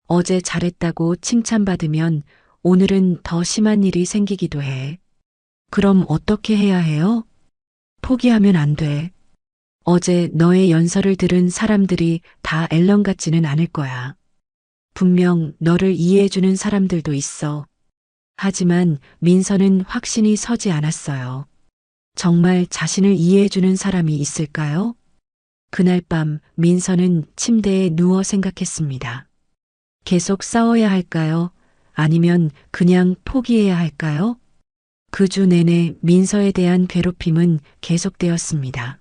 어제 잘했다고 칭찬받으면 오늘은 더 심한 일이 생기기도 해. 그럼 어떻게 해야 해요? 포기하면 안 돼. 어제 너의 연설을 들은 사람들이 다 앨런 같지는 않을 거야. 분명 너를 이해해주는 사람들도 있어. 하지만 민서는 확신이 서지 않았어요. 정말 자신을 이해해주는 사람이 있을까요? 그날 밤 민서는 침대에 누워 생각했습니다. 계속 싸워야 할까요? 아니면 그냥 포기해야 할까요? 그 주 내내 민서에 대한 괴롭힘은 계속되었습니다.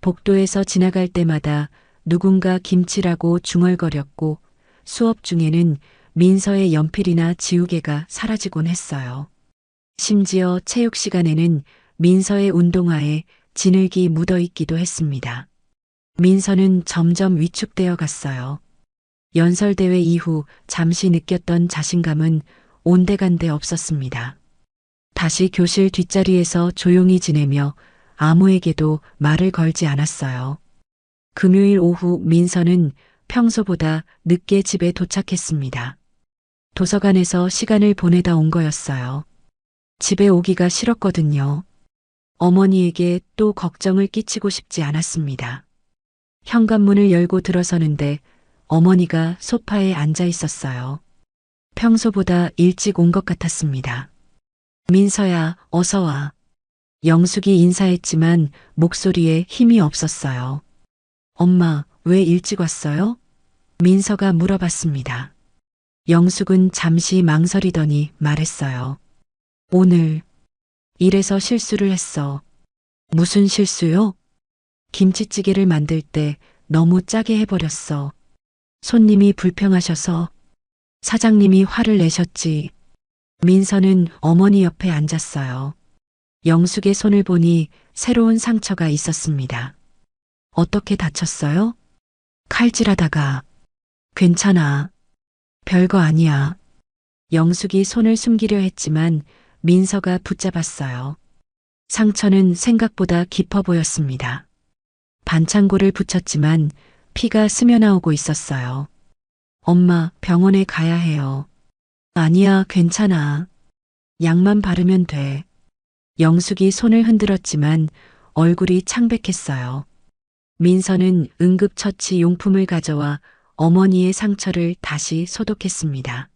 복도에서 지나갈 때마다 누군가 김치라고 중얼거렸고 수업 중에는 민서의 연필이나 지우개가 사라지곤 했어요. 심지어 체육 시간에는 민서의 운동화에 진흙이 묻어 있기도 했습니다. 민서는 점점 위축되어 갔어요. 연설대회 이후 잠시 느꼈던 자신감은 온데간데 없었습니다. 다시 교실 뒷자리에서 조용히 지내며 아무에게도 말을 걸지 않았어요. 금요일 오후 민서는 평소보다 늦게 집에 도착했습니다. 도서관에서 시간을 보내다 온 거였어요. 집에 오기가 싫었거든요. 어머니에게 또 걱정을 끼치고 싶지 않았습니다. 현관문을 열고 들어서는데 어머니가 소파에 앉아 있었어요. 평소보다 일찍 온 것 같았습니다. 민서야, 어서 와. 영숙이 인사했지만 목소리에 힘이 없었어요. 엄마, 왜 일찍 왔어요? 민서가 물어봤습니다. 영숙은 잠시 망설이더니 말했어요. 오늘 일에서 실수를 했어. 무슨 실수요? 김치찌개를 만들 때 너무 짜게 해버렸어. 손님이 불평하셔서 사장님이 화를 내셨지. 민서는 어머니 옆에 앉았어요. 영숙의 손을 보니 새로운 상처가 있었습니다. 어떻게 다쳤어요? 칼질하다가. 괜찮아. 별거 아니야. 영숙이 손을 숨기려 했지만 민서가 붙잡았어요. 상처는 생각보다 깊어 보였습니다. 반창고를 붙였지만 피가 스며나오고 있었어요. 엄마, 병원에 가야 해요. 아니야, 괜찮아. 약만 바르면 돼. 영숙이 손을 흔들었지만 얼굴이 창백했어요. 민서는 응급처치 용품을 가져와 어머니의 상처를 다시 소독했습니다.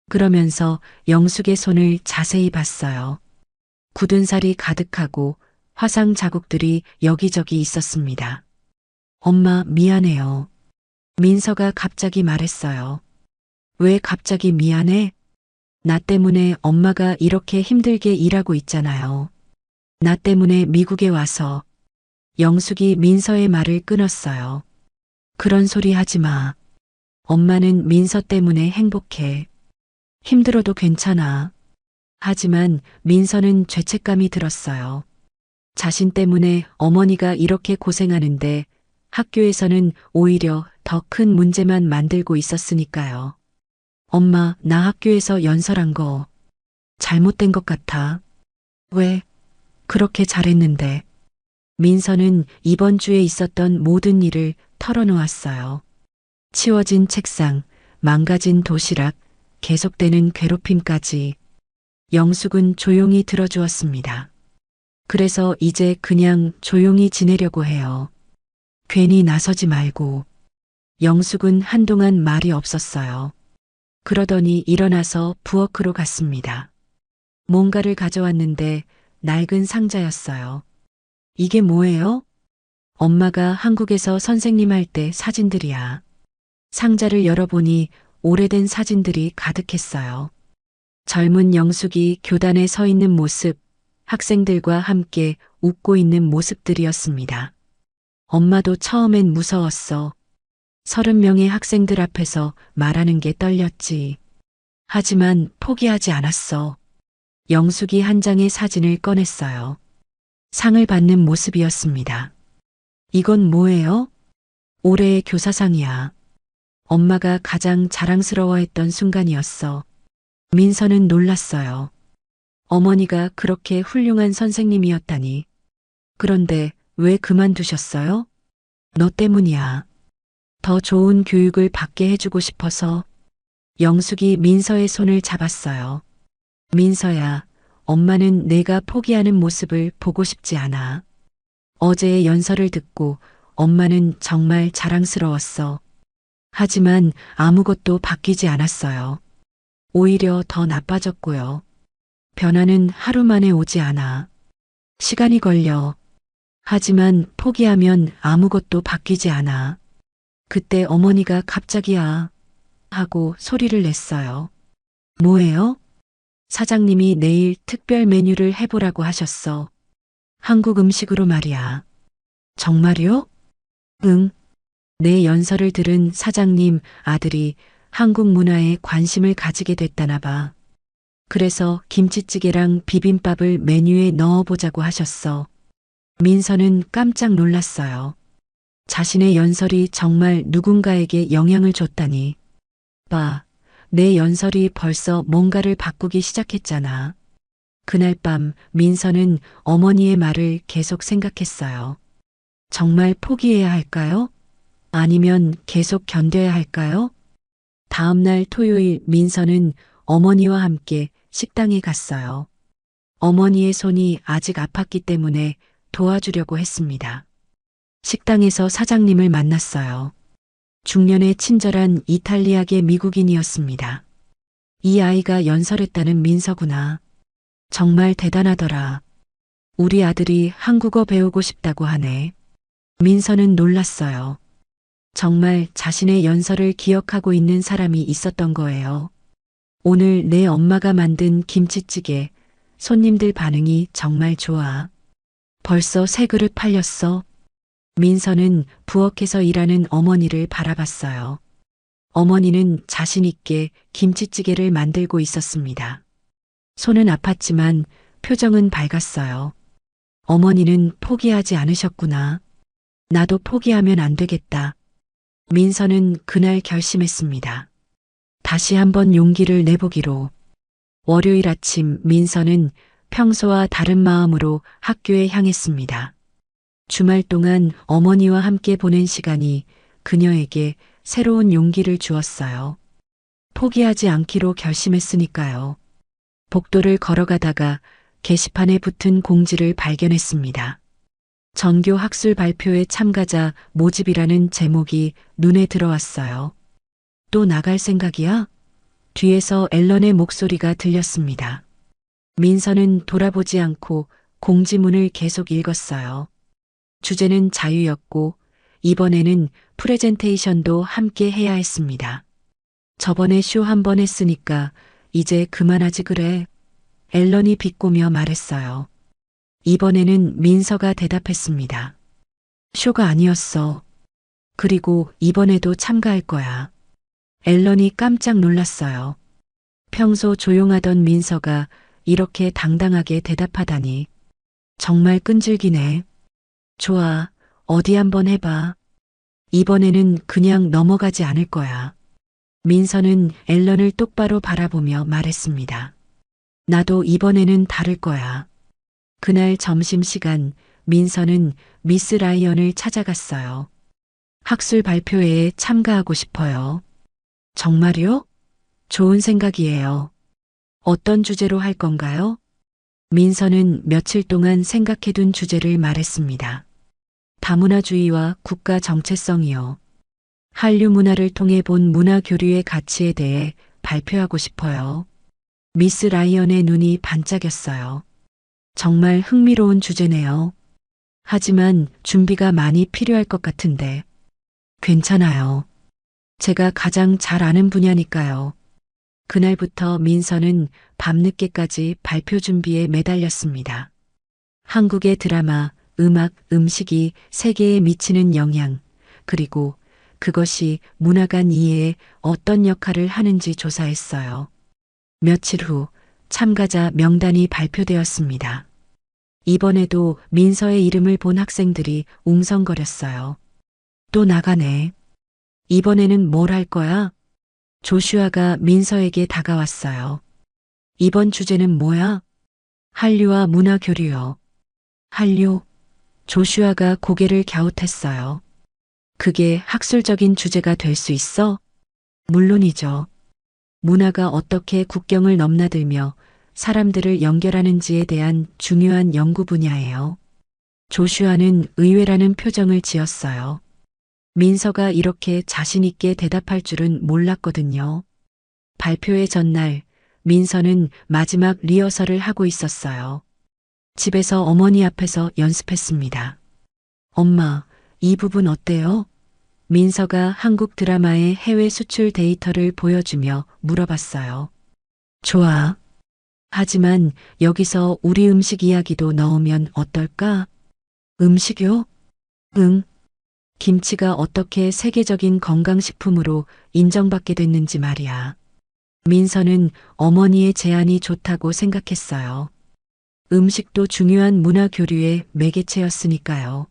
그러면서 영숙의 손을 자세히 봤어요. 굳은 살이 가득하고 화상 자국들이 여기저기 있었습니다. 엄마, 미안해요. 민서가 갑자기 말했어요. 왜 갑자기 미안해? 나 때문에 엄마가 이렇게 힘들게 일하고 있잖아요. 나 때문에 미국에 와서. 영숙이 민서의 말을 끊었어요. 그런 소리 하지 마. 엄마는 민서 때문에 행복해. 힘들어도 괜찮아. 하지만 민서는 죄책감이 들었어요. 자신 때문에 어머니가 이렇게 고생하는데 학교에서는 오히려 더 큰 문제만 만들고 있었으니까요. 엄마, 나 학교에서 연설한 거 잘못된 것 같아. 왜? 그렇게 잘했는데. 민서는 이번 주에 있었던 모든 일을 털어놓았어요. 치워진 책상, 망가진 도시락, 계속되는 괴롭힘까지. 영숙은 조용히 들어주었습니다. 그래서 이제 그냥 조용히 지내려고 해요. 괜히 나서지 말고. 영숙은 한동안 말이 없었어요. 그러더니 일어나서 부엌으로 갔습니다. 뭔가를 가져왔는데 낡은 상자였어요. 이게 뭐예요? 엄마가 한국에서 선생님 할 때 사진들이야. 상자를 열어보니 오래된 사진들이 가득했어요. 젊은 영숙이 교단에 서 있는 모습, 학생들과 함께 웃고 있는 모습들이었습니다. 엄마도 처음엔 무서웠어. 30명의 학생들 앞에서 말하는 게 떨렸지. 하지만 포기하지 않았어. 영숙이 한 장의 사진을 꺼냈어요. 상을 받는 모습이었습니다. 이건 뭐예요? 올해의 교사상이야. 엄마가 가장 자랑스러워했던 순간이었어. 민서는 놀랐어요. 어머니가 그렇게 훌륭한 선생님이었다니. 그런데 왜 그만두셨어요? 너 때문이야. 더 좋은 교육을 받게 해주고 싶어서. 영숙이 민서의 손을 잡았어요. 민서야, 엄마는 내가 포기하는 모습을 보고 싶지 않아. 어제의 연설을 듣고 엄마는 정말 자랑스러웠어. 하지만 아무것도 바뀌지 않았어요. 오히려 더 나빠졌고요. 변화는 하루 만에 오지 않아. 시간이 걸려. 하지만 포기하면 아무것도 바뀌지 않아. 그때 어머니가 갑자기야 하고 소리를 냈어요. 뭐예요? 사장님이 내일 특별 메뉴를 해보라고 하셨어. 한국 음식으로 말이야. 정말요? 응. 내 연설을 들은 사장님 아들이 한국 문화에 관심을 가지게 됐다나 봐. 그래서 김치찌개랑 비빔밥을 메뉴에 넣어보자고 하셨어. 민서는 깜짝 놀랐어요. 자신의 연설이 정말 누군가에게 영향을 줬다니. 봐, 내 연설이 벌써 뭔가를 바꾸기 시작했잖아. 그날 밤 민서는 어머니의 말을 계속 생각했어요. 정말 포기해야 할까요? 아니면 계속 견뎌야 할까요? 다음 날 토요일 민서는 어머니와 함께 식당에 갔어요. 어머니의 손이 아직 아팠기 때문에 도와주려고 했습니다. 식당에서 사장님을 만났어요. 중년의 친절한 이탈리아계 미국인이었습니다. 이 아이가 연설했다는 민서구나. 정말 대단하더라. 우리 아들이 한국어 배우고 싶다고 하네. 민서는 놀랐어요. 정말 자신의 연설을 기억하고 있는 사람이 있었던 거예요. 오늘 내 엄마가 만든 김치찌개, 손님들 반응이 정말 좋아. 벌써 세 그릇 팔렸어. 민서는 부엌에서 일하는 어머니를 바라봤어요. 어머니는 자신 있게 김치찌개를 만들고 있었습니다. 손은 아팠지만 표정은 밝았어요. 어머니는 포기하지 않으셨구나. 나도 포기하면 안 되겠다. 민서는 그날 결심했습니다. 다시 한번 용기를 내보기로. 월요일 아침 민서는 평소와 다른 마음으로 학교에 향했습니다. 주말 동안 어머니와 함께 보낸 시간이 그녀에게 새로운 용기를 주었어요. 포기하지 않기로 결심했으니까요. 복도를 걸어가다가 게시판에 붙은 공지를 발견했습니다. 전교 학술 발표회 참가자 모집이라는 제목이 눈에 들어왔어요. 또 나갈 생각이야? 뒤에서 앨런의 목소리가 들렸습니다. 민서는 돌아보지 않고 공지문을 계속 읽었어요. 주제는 자유였고 이번에는 프레젠테이션도 함께 해야 했습니다. 저번에 쇼 한 번 했으니까 이제 그만하지 그래. 앨런이 비꼬며 말했어요. 이번에는 민서가 대답했습니다. 쇼가 아니었어. 그리고 이번에도 참가할 거야. 앨런이 깜짝 놀랐어요. 평소 조용하던 민서가 이렇게 당당하게 대답하다니. 정말 끈질기네. 좋아, 어디 한번 해봐. 이번에는 그냥 넘어가지 않을 거야. 민서는 앨런을 똑바로 바라보며 말했습니다. 나도 이번에는 다를 거야. 그날 점심시간 민서는 미스 라이언을 찾아갔어요. 학술 발표회에 참가하고 싶어요. 정말요? 좋은 생각이에요. 어떤 주제로 할 건가요? 민서는 며칠 동안 생각해둔 주제를 말했습니다. 다문화주의와 국가 정체성이요. 한류 문화를 통해 본 문화 교류의 가치에 대해 발표하고 싶어요. 미스 라이언의 눈이 반짝였어요. 정말 흥미로운 주제네요. 하지만 준비가 많이 필요할 것 같은데. 괜찮아요. 제가 가장 잘 아는 분야니까요. 그날부터 민서는 밤늦게까지 발표 준비에 매달렸습니다. 한국의 드라마, 음악, 음식이 세계에 미치는 영향, 그리고 그것이 문화 간 이해에 어떤 역할을 하는지 조사했어요. 며칠 후 참가자 명단이 발표되었습니다. 이번에도 민서의 이름을 본 학생들이 웅성거렸어요. 또 나가네. 이번에는 뭘 할 거야? 조슈아가 민서에게 다가왔어요. 이번 주제는 뭐야? 한류와 문화 교류요. 한류? 조슈아가 고개를 갸웃했어요. 그게 학술적인 주제가 될 수 있어? 물론이죠. 문화가 어떻게 국경을 넘나들며 사람들을 연결하는지에 대한 중요한 연구 분야예요. 조슈아는 의외라는 표정을 지었어요. 민서가 이렇게 자신 있게 대답할 줄은 몰랐거든요. 발표회 전날 민서는 마지막 리허설을 하고 있었어요. 집에서 어머니 앞에서 연습했습니다. 엄마, 이 부분 어때요? 민서가 한국 드라마의 해외 수출 데이터를 보여주며 물어봤어요. 좋아. 하지만 여기서 우리 음식 이야기도 넣으면 어떨까? 음식요? 응. 김치가 어떻게 세계적인 건강식품으로 인정받게 됐는지 말이야. 민서는 어머니의 제안이 좋다고 생각했어요. 음식도 중요한 문화 교류의 매개체였으니까요.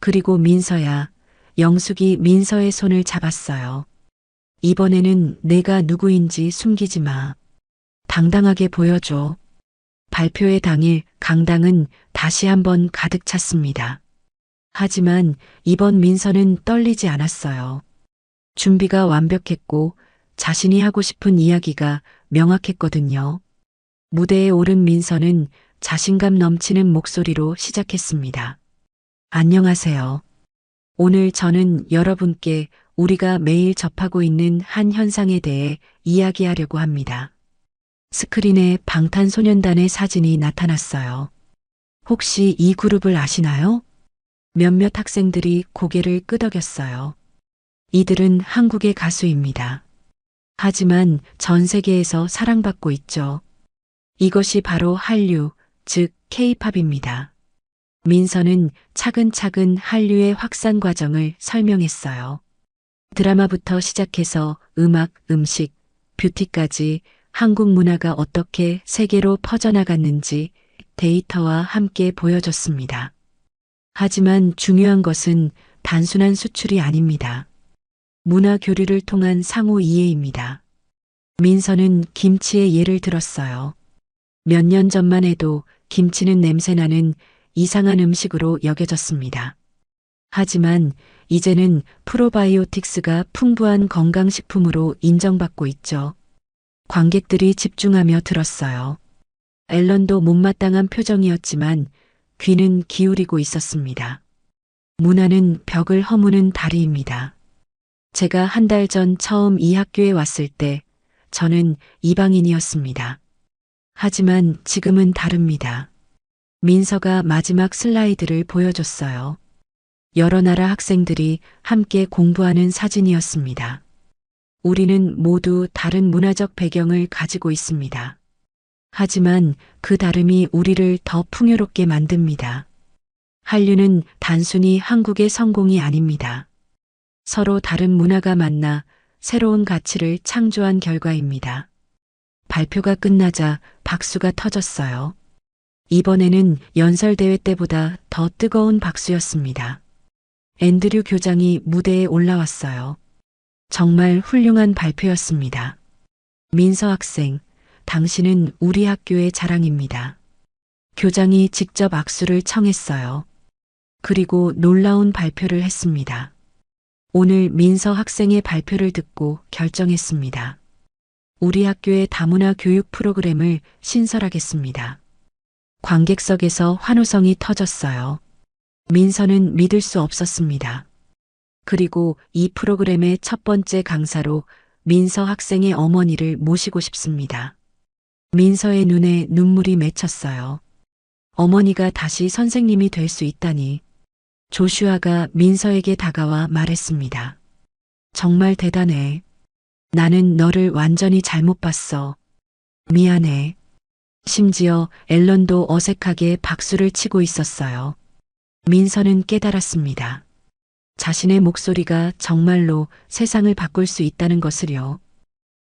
그리고 민서야, 영숙이 민서의 손을 잡았어요. 이번에는 내가 누구인지 숨기지 마. 당당하게 보여줘. 발표회 당일 강당은 다시 한번 가득 찼습니다. 하지만 이번 민서는 떨리지 않았어요. 준비가 완벽했고 자신이 하고 싶은 이야기가 명확했거든요. 무대에 오른 민서는 자신감 넘치는 목소리로 시작했습니다. 안녕하세요. 오늘 저는 여러분께 우리가 매일 접하고 있는 한 현상에 대해 이야기하려고 합니다. 스크린에 방탄소년단의 사진이 나타났어요. 혹시 이 그룹을 아시나요? 몇몇 학생들이 고개를 끄덕였어요. 이들은 한국의 가수입니다. 하지만 전 세계에서 사랑받고 있죠. 이것이 바로 한류, 즉 K-팝입니다. 민서는 차근차근 한류의 확산 과정을 설명했어요. 드라마부터 시작해서 음악, 음식, 뷰티까지 한국 문화가 어떻게 세계로 퍼져나갔는지 데이터와 함께 보여줬습니다. 하지만 중요한 것은 단순한 수출이 아닙니다. 문화 교류를 통한 상호 이해입니다. 민서는 김치의 예를 들었어요. 몇 년 전만 해도 김치는 냄새나는 이상한 음식으로 여겨졌습니다. 하지만 이제는 프로바이오틱스가 풍부한 건강식품으로 인정받고 있죠. 관객들이 집중하며 들었어요. 앨런도 못마땅한 표정이었지만 귀는 기울이고 있었습니다. 문화는 벽을 허무는 다리입니다. 제가 한 달 전 처음 이 학교에 왔을 때 저는 이방인이었습니다. 하지만 지금은 다릅니다. 민서가 마지막 슬라이드를 보여줬어요. 여러 나라 학생들이 함께 공부하는 사진이었습니다. 우리는 모두 다른 문화적 배경을 가지고 있습니다. 하지만 그 다름이 우리를 더 풍요롭게 만듭니다. 한류는 단순히 한국의 성공이 아닙니다. 서로 다른 문화가 만나 새로운 가치를 창조한 결과입니다. 발표가 끝나자 박수가 터졌어요. 이번에는 연설대회 때보다 더 뜨거운 박수였습니다. 앤드류 교장이 무대에 올라왔어요. 정말 훌륭한 발표였습니다. 민서 학생, 당신은 우리 학교의 자랑입니다. 교장이 직접 악수를 청했어요. 그리고 놀라운 발표를 했습니다. 오늘 민서 학생의 발표를 듣고 결정했습니다. 우리 학교의 다문화 교육 프로그램을 신설하겠습니다. 관객석에서 환호성이 터졌어요. 민서는 믿을 수 없었습니다. 그리고 이 프로그램의 첫 번째 강사로 민서 학생의 어머니를 모시고 싶습니다. 민서의 눈에 눈물이 맺혔어요. 어머니가 다시 선생님이 될 수 있다니. 조슈아가 민서에게 다가와 말했습니다. 정말 대단해. 나는 너를 완전히 잘못 봤어. 미안해. 심지어 앨런도 어색하게 박수를 치고 있었어요. 민서는 깨달았습니다. 자신의 목소리가 정말로 세상을 바꿀 수 있다는 것을요.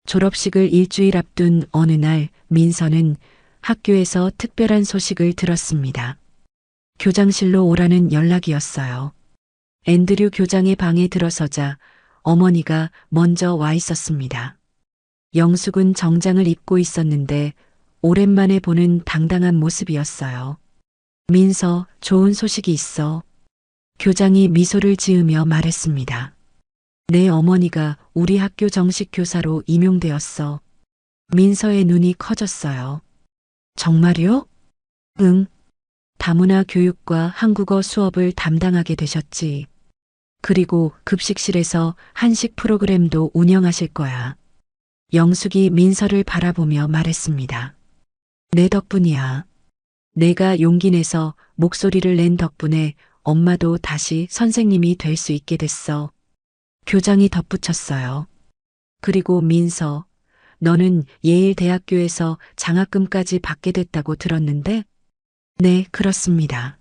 졸업식을 일주일 앞둔 어느 날 민서는 학교에서 특별한 소식을 들었습니다. 교장실로 오라는 연락이었어요. 앤드류 교장의 방에 들어서자 어머니가 먼저 와 있었습니다. 영숙은 정장을 입고 있었는데 오랜만에 보는 당당한 모습이었어요. 민서, 좋은 소식이 있어. 교장이 미소를 지으며 말했습니다. 내 어머니가 우리 학교 정식 교사로 임용되었어. 민서의 눈이 커졌어요. 정말요? 응. 다문화 교육과 한국어 수업을 담당하게 되셨지. 그리고 급식실에서 한식 프로그램도 운영하실 거야. 영숙이 민서를 바라보며 말했습니다. 내 덕분이야. 내가 용기 내서 목소리를 낸 덕분에 엄마도 다시 선생님이 될 수 있게 됐어. 교장이 덧붙였어요. 그리고 민서, 너는 예일 대학교에서 장학금까지 받게 됐다고 들었는데? 네, 그렇습니다.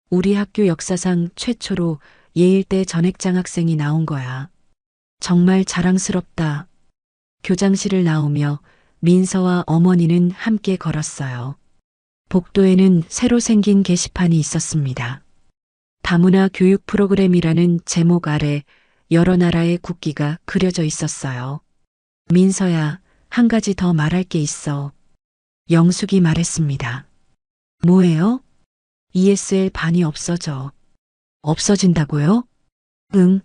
우리 학교 역사상 최초로 예일대 전액 장학생이 나온 거야. 정말 자랑스럽다. 교장실을 나오며 민서와 어머니는 함께 걸었어요. 복도에는 새로 생긴 게시판이 있었습니다. 다문화 교육 프로그램이라는 제목 아래 여러 나라의 국기가 그려져 있었어요. 민서야, 한 가지 더 말할 게 있어. 영숙이 말했습니다. 뭐예요? ESL 반이 없어져. 없어진다고요? 응.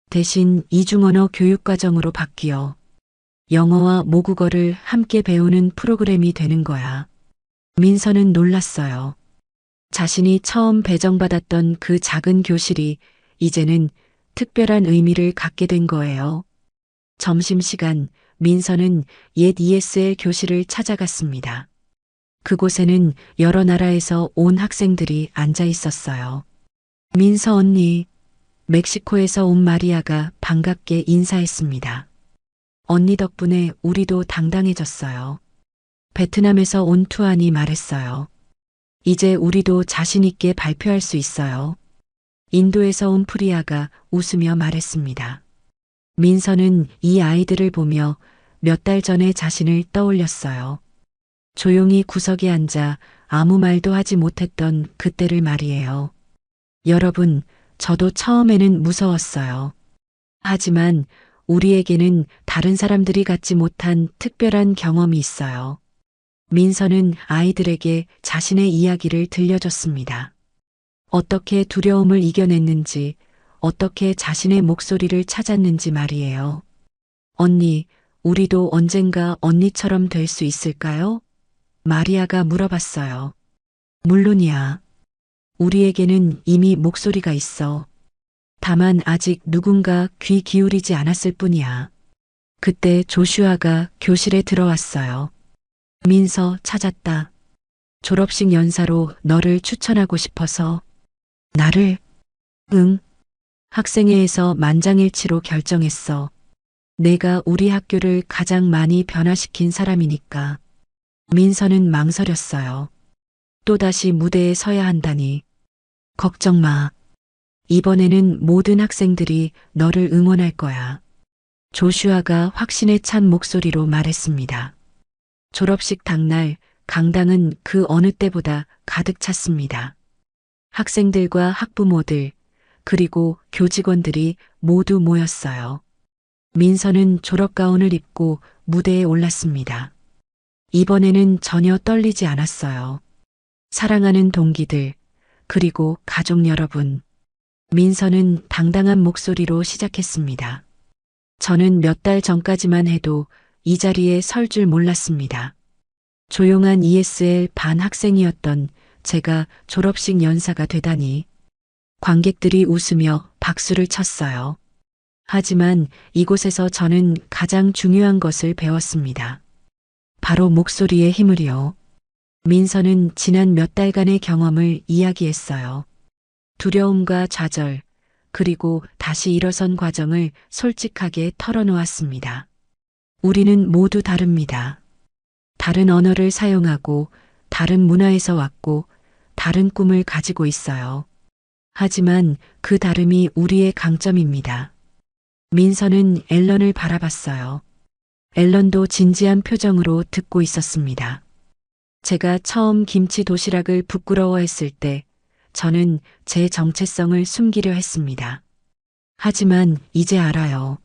대신 이중언어 교육과정으로 바뀌어. 영어와 모국어를 함께 배우는 프로그램이 되는 거야. 민서는 놀랐어요. 자신이 처음 배정받았던 그 작은 교실이 이제는 특별한 의미를 갖게 된 거예요. 점심시간 민서는 옛 ESL 교실을 찾아갔습니다. 그곳에는 여러 나라에서 온 학생들이 앉아 있었어요. 민서 언니, 멕시코에서 온 마리아가 반갑게 인사했습니다. 언니 덕분에 우리도 당당해졌어요. 베트남에서 온 투안이 말했어요. 이제 우리도 자신 있게 발표할 수 있어요. 인도에서 온 프리아가 웃으며 말했습니다. 민서는 이 아이들을 보며 몇 달 전의 자신을 떠올렸어요. 조용히 구석에 앉아 아무 말도 하지 못했던 그때를 말이에요. 여러분, 저도 처음에는 무서웠어요. 하지만 우리에게는 다른 사람들이 갖지 못한 특별한 경험이 있어요. 민서는 아이들에게 자신의 이야기를 들려줬습니다. 어떻게 두려움을 이겨냈는지, 어떻게 자신의 목소리를 찾았는지 말이에요. 언니, 우리도 언젠가 언니처럼 될 수 있을까요? 마리아가 물어봤어요. 물론이야. 우리에게는 이미 목소리가 있어. 다만 아직 누군가 귀 기울이지 않았을 뿐이야. 그때 조슈아가 교실에 들어왔어요. 민서 찾았다. 졸업식 연사로 너를 추천하고 싶어서. 나를? 응. 학생회에서 만장일치로 결정했어. 내가 우리 학교를 가장 많이 변화시킨 사람이니까. 민서는 망설였어요. 또다시 무대에 서야 한다니. 걱정 마. 이번에는 모든 학생들이 너를 응원할 거야. 조슈아가 확신에 찬 목소리로 말했습니다. 졸업식 당날 강당은 그 어느 때보다 가득 찼습니다. 학생들과 학부모들, 그리고 교직원들이 모두 모였어요. 민서는 졸업가운을 입고 무대에 올랐습니다. 이번에는 전혀 떨리지 않았어요. 사랑하는 동기들, 그리고 가족 여러분. 민서는 당당한 목소리로 시작했습니다. 저는 몇 달 전까지만 해도 이 자리에 설 줄 몰랐습니다. 조용한 ESL 반 학생이었던 제가 졸업식 연사가 되다니. 관객들이 웃으며 박수를 쳤어요. 하지만 이곳에서 저는 가장 중요한 것을 배웠습니다. 바로 목소리의 힘을요. 민서는 지난 몇 달간의 경험을 이야기했어요. 두려움과 좌절, 그리고 다시 일어선 과정을 솔직하게 털어놓았습니다. 우리는 모두 다릅니다. 다른 언어를 사용하고, 다른 문화에서 왔고, 다른 꿈을 가지고 있어요. 하지만 그 다름이 우리의 강점입니다. 민서는 앨런을 바라봤어요. 앨런도 진지한 표정으로 듣고 있었습니다. 제가 처음 김치 도시락을 부끄러워했을 때 저는 제 정체성을 숨기려 했습니다. 하지만 이제 알아요.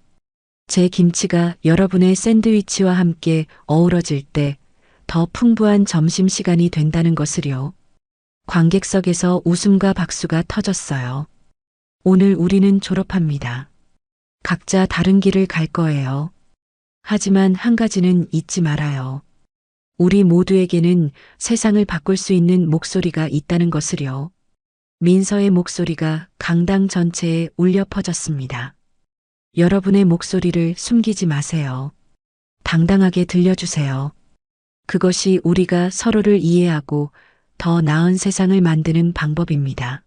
제 김치가 여러분의 샌드위치와 함께 어우러질 때 더 풍부한 점심시간이 된다는 것을요. 관객석에서 웃음과 박수가 터졌어요. 오늘 우리는 졸업합니다. 각자 다른 길을 갈 거예요. 하지만 한 가지는 잊지 말아요. 우리 모두에게는 세상을 바꿀 수 있는 목소리가 있다는 것을요. 민서의 목소리가 강당 전체에 울려 퍼졌습니다. 여러분의 목소리를 숨기지 마세요. 당당하게 들려주세요. 그것이 우리가 서로를 이해하고 더 나은 세상을 만드는 방법입니다.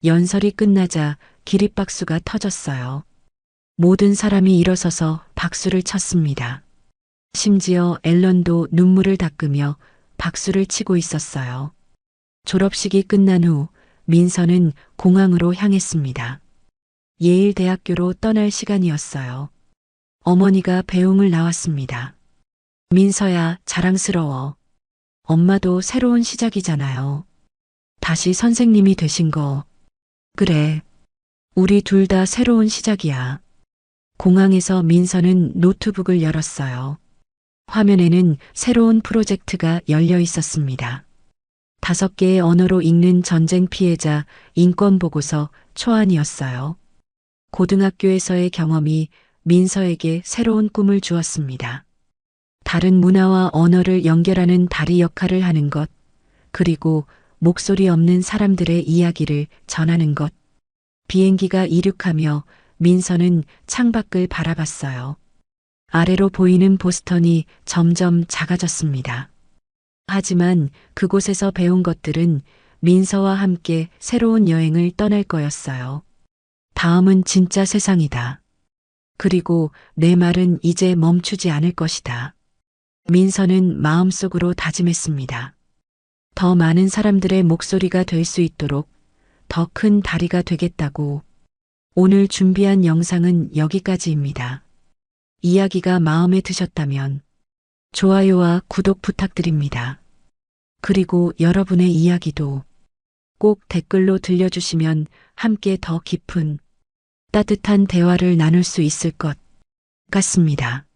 연설이 끝나자 기립박수가 터졌어요. 모든 사람이 일어서서 박수를 쳤습니다. 심지어 앨런도 눈물을 닦으며 박수를 치고 있었어요. 졸업식이 끝난 후 민서는 공항으로 향했습니다. 예일 대학교로 떠날 시간이었어요. 어머니가 배웅을 나왔습니다. 민서야, 자랑스러워. 엄마도 새로운 시작이잖아요. 다시 선생님이 되신 거. 그래. 우리 둘 다 새로운 시작이야. 공항에서 민서는 노트북을 열었어요. 화면에는 새로운 프로젝트가 열려 있었습니다. 5개의 언어로 읽는 전쟁 피해자 인권 보고서 초안이었어요. 고등학교에서의 경험이 민서에게 새로운 꿈을 주었습니다. 다른 문화와 언어를 연결하는 다리 역할을 하는 것, 그리고 목소리 없는 사람들의 이야기를 전하는 것. 비행기가 이륙하며 민서는 창밖을 바라봤어요. 아래로 보이는 보스턴이 점점 작아졌습니다. 하지만 그곳에서 배운 것들은 민서와 함께 새로운 여행을 떠날 거였어요. 다음은 진짜 세상이다. 그리고 내 말은 이제 멈추지 않을 것이다. 민서는 마음속으로 다짐했습니다. 더 많은 사람들의 목소리가 될 수 있도록 더 큰 다리가 되겠다고. 오늘 준비한 영상은 여기까지입니다. 이야기가 마음에 드셨다면 좋아요와 구독 부탁드립니다. 그리고 여러분의 이야기도 꼭 댓글로 들려주시면 함께 더 깊은 따뜻한 대화를 나눌 수 있을 것 같습니다.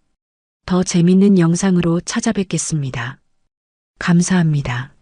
더 재밌는 영상으로 찾아뵙겠습니다. 감사합니다.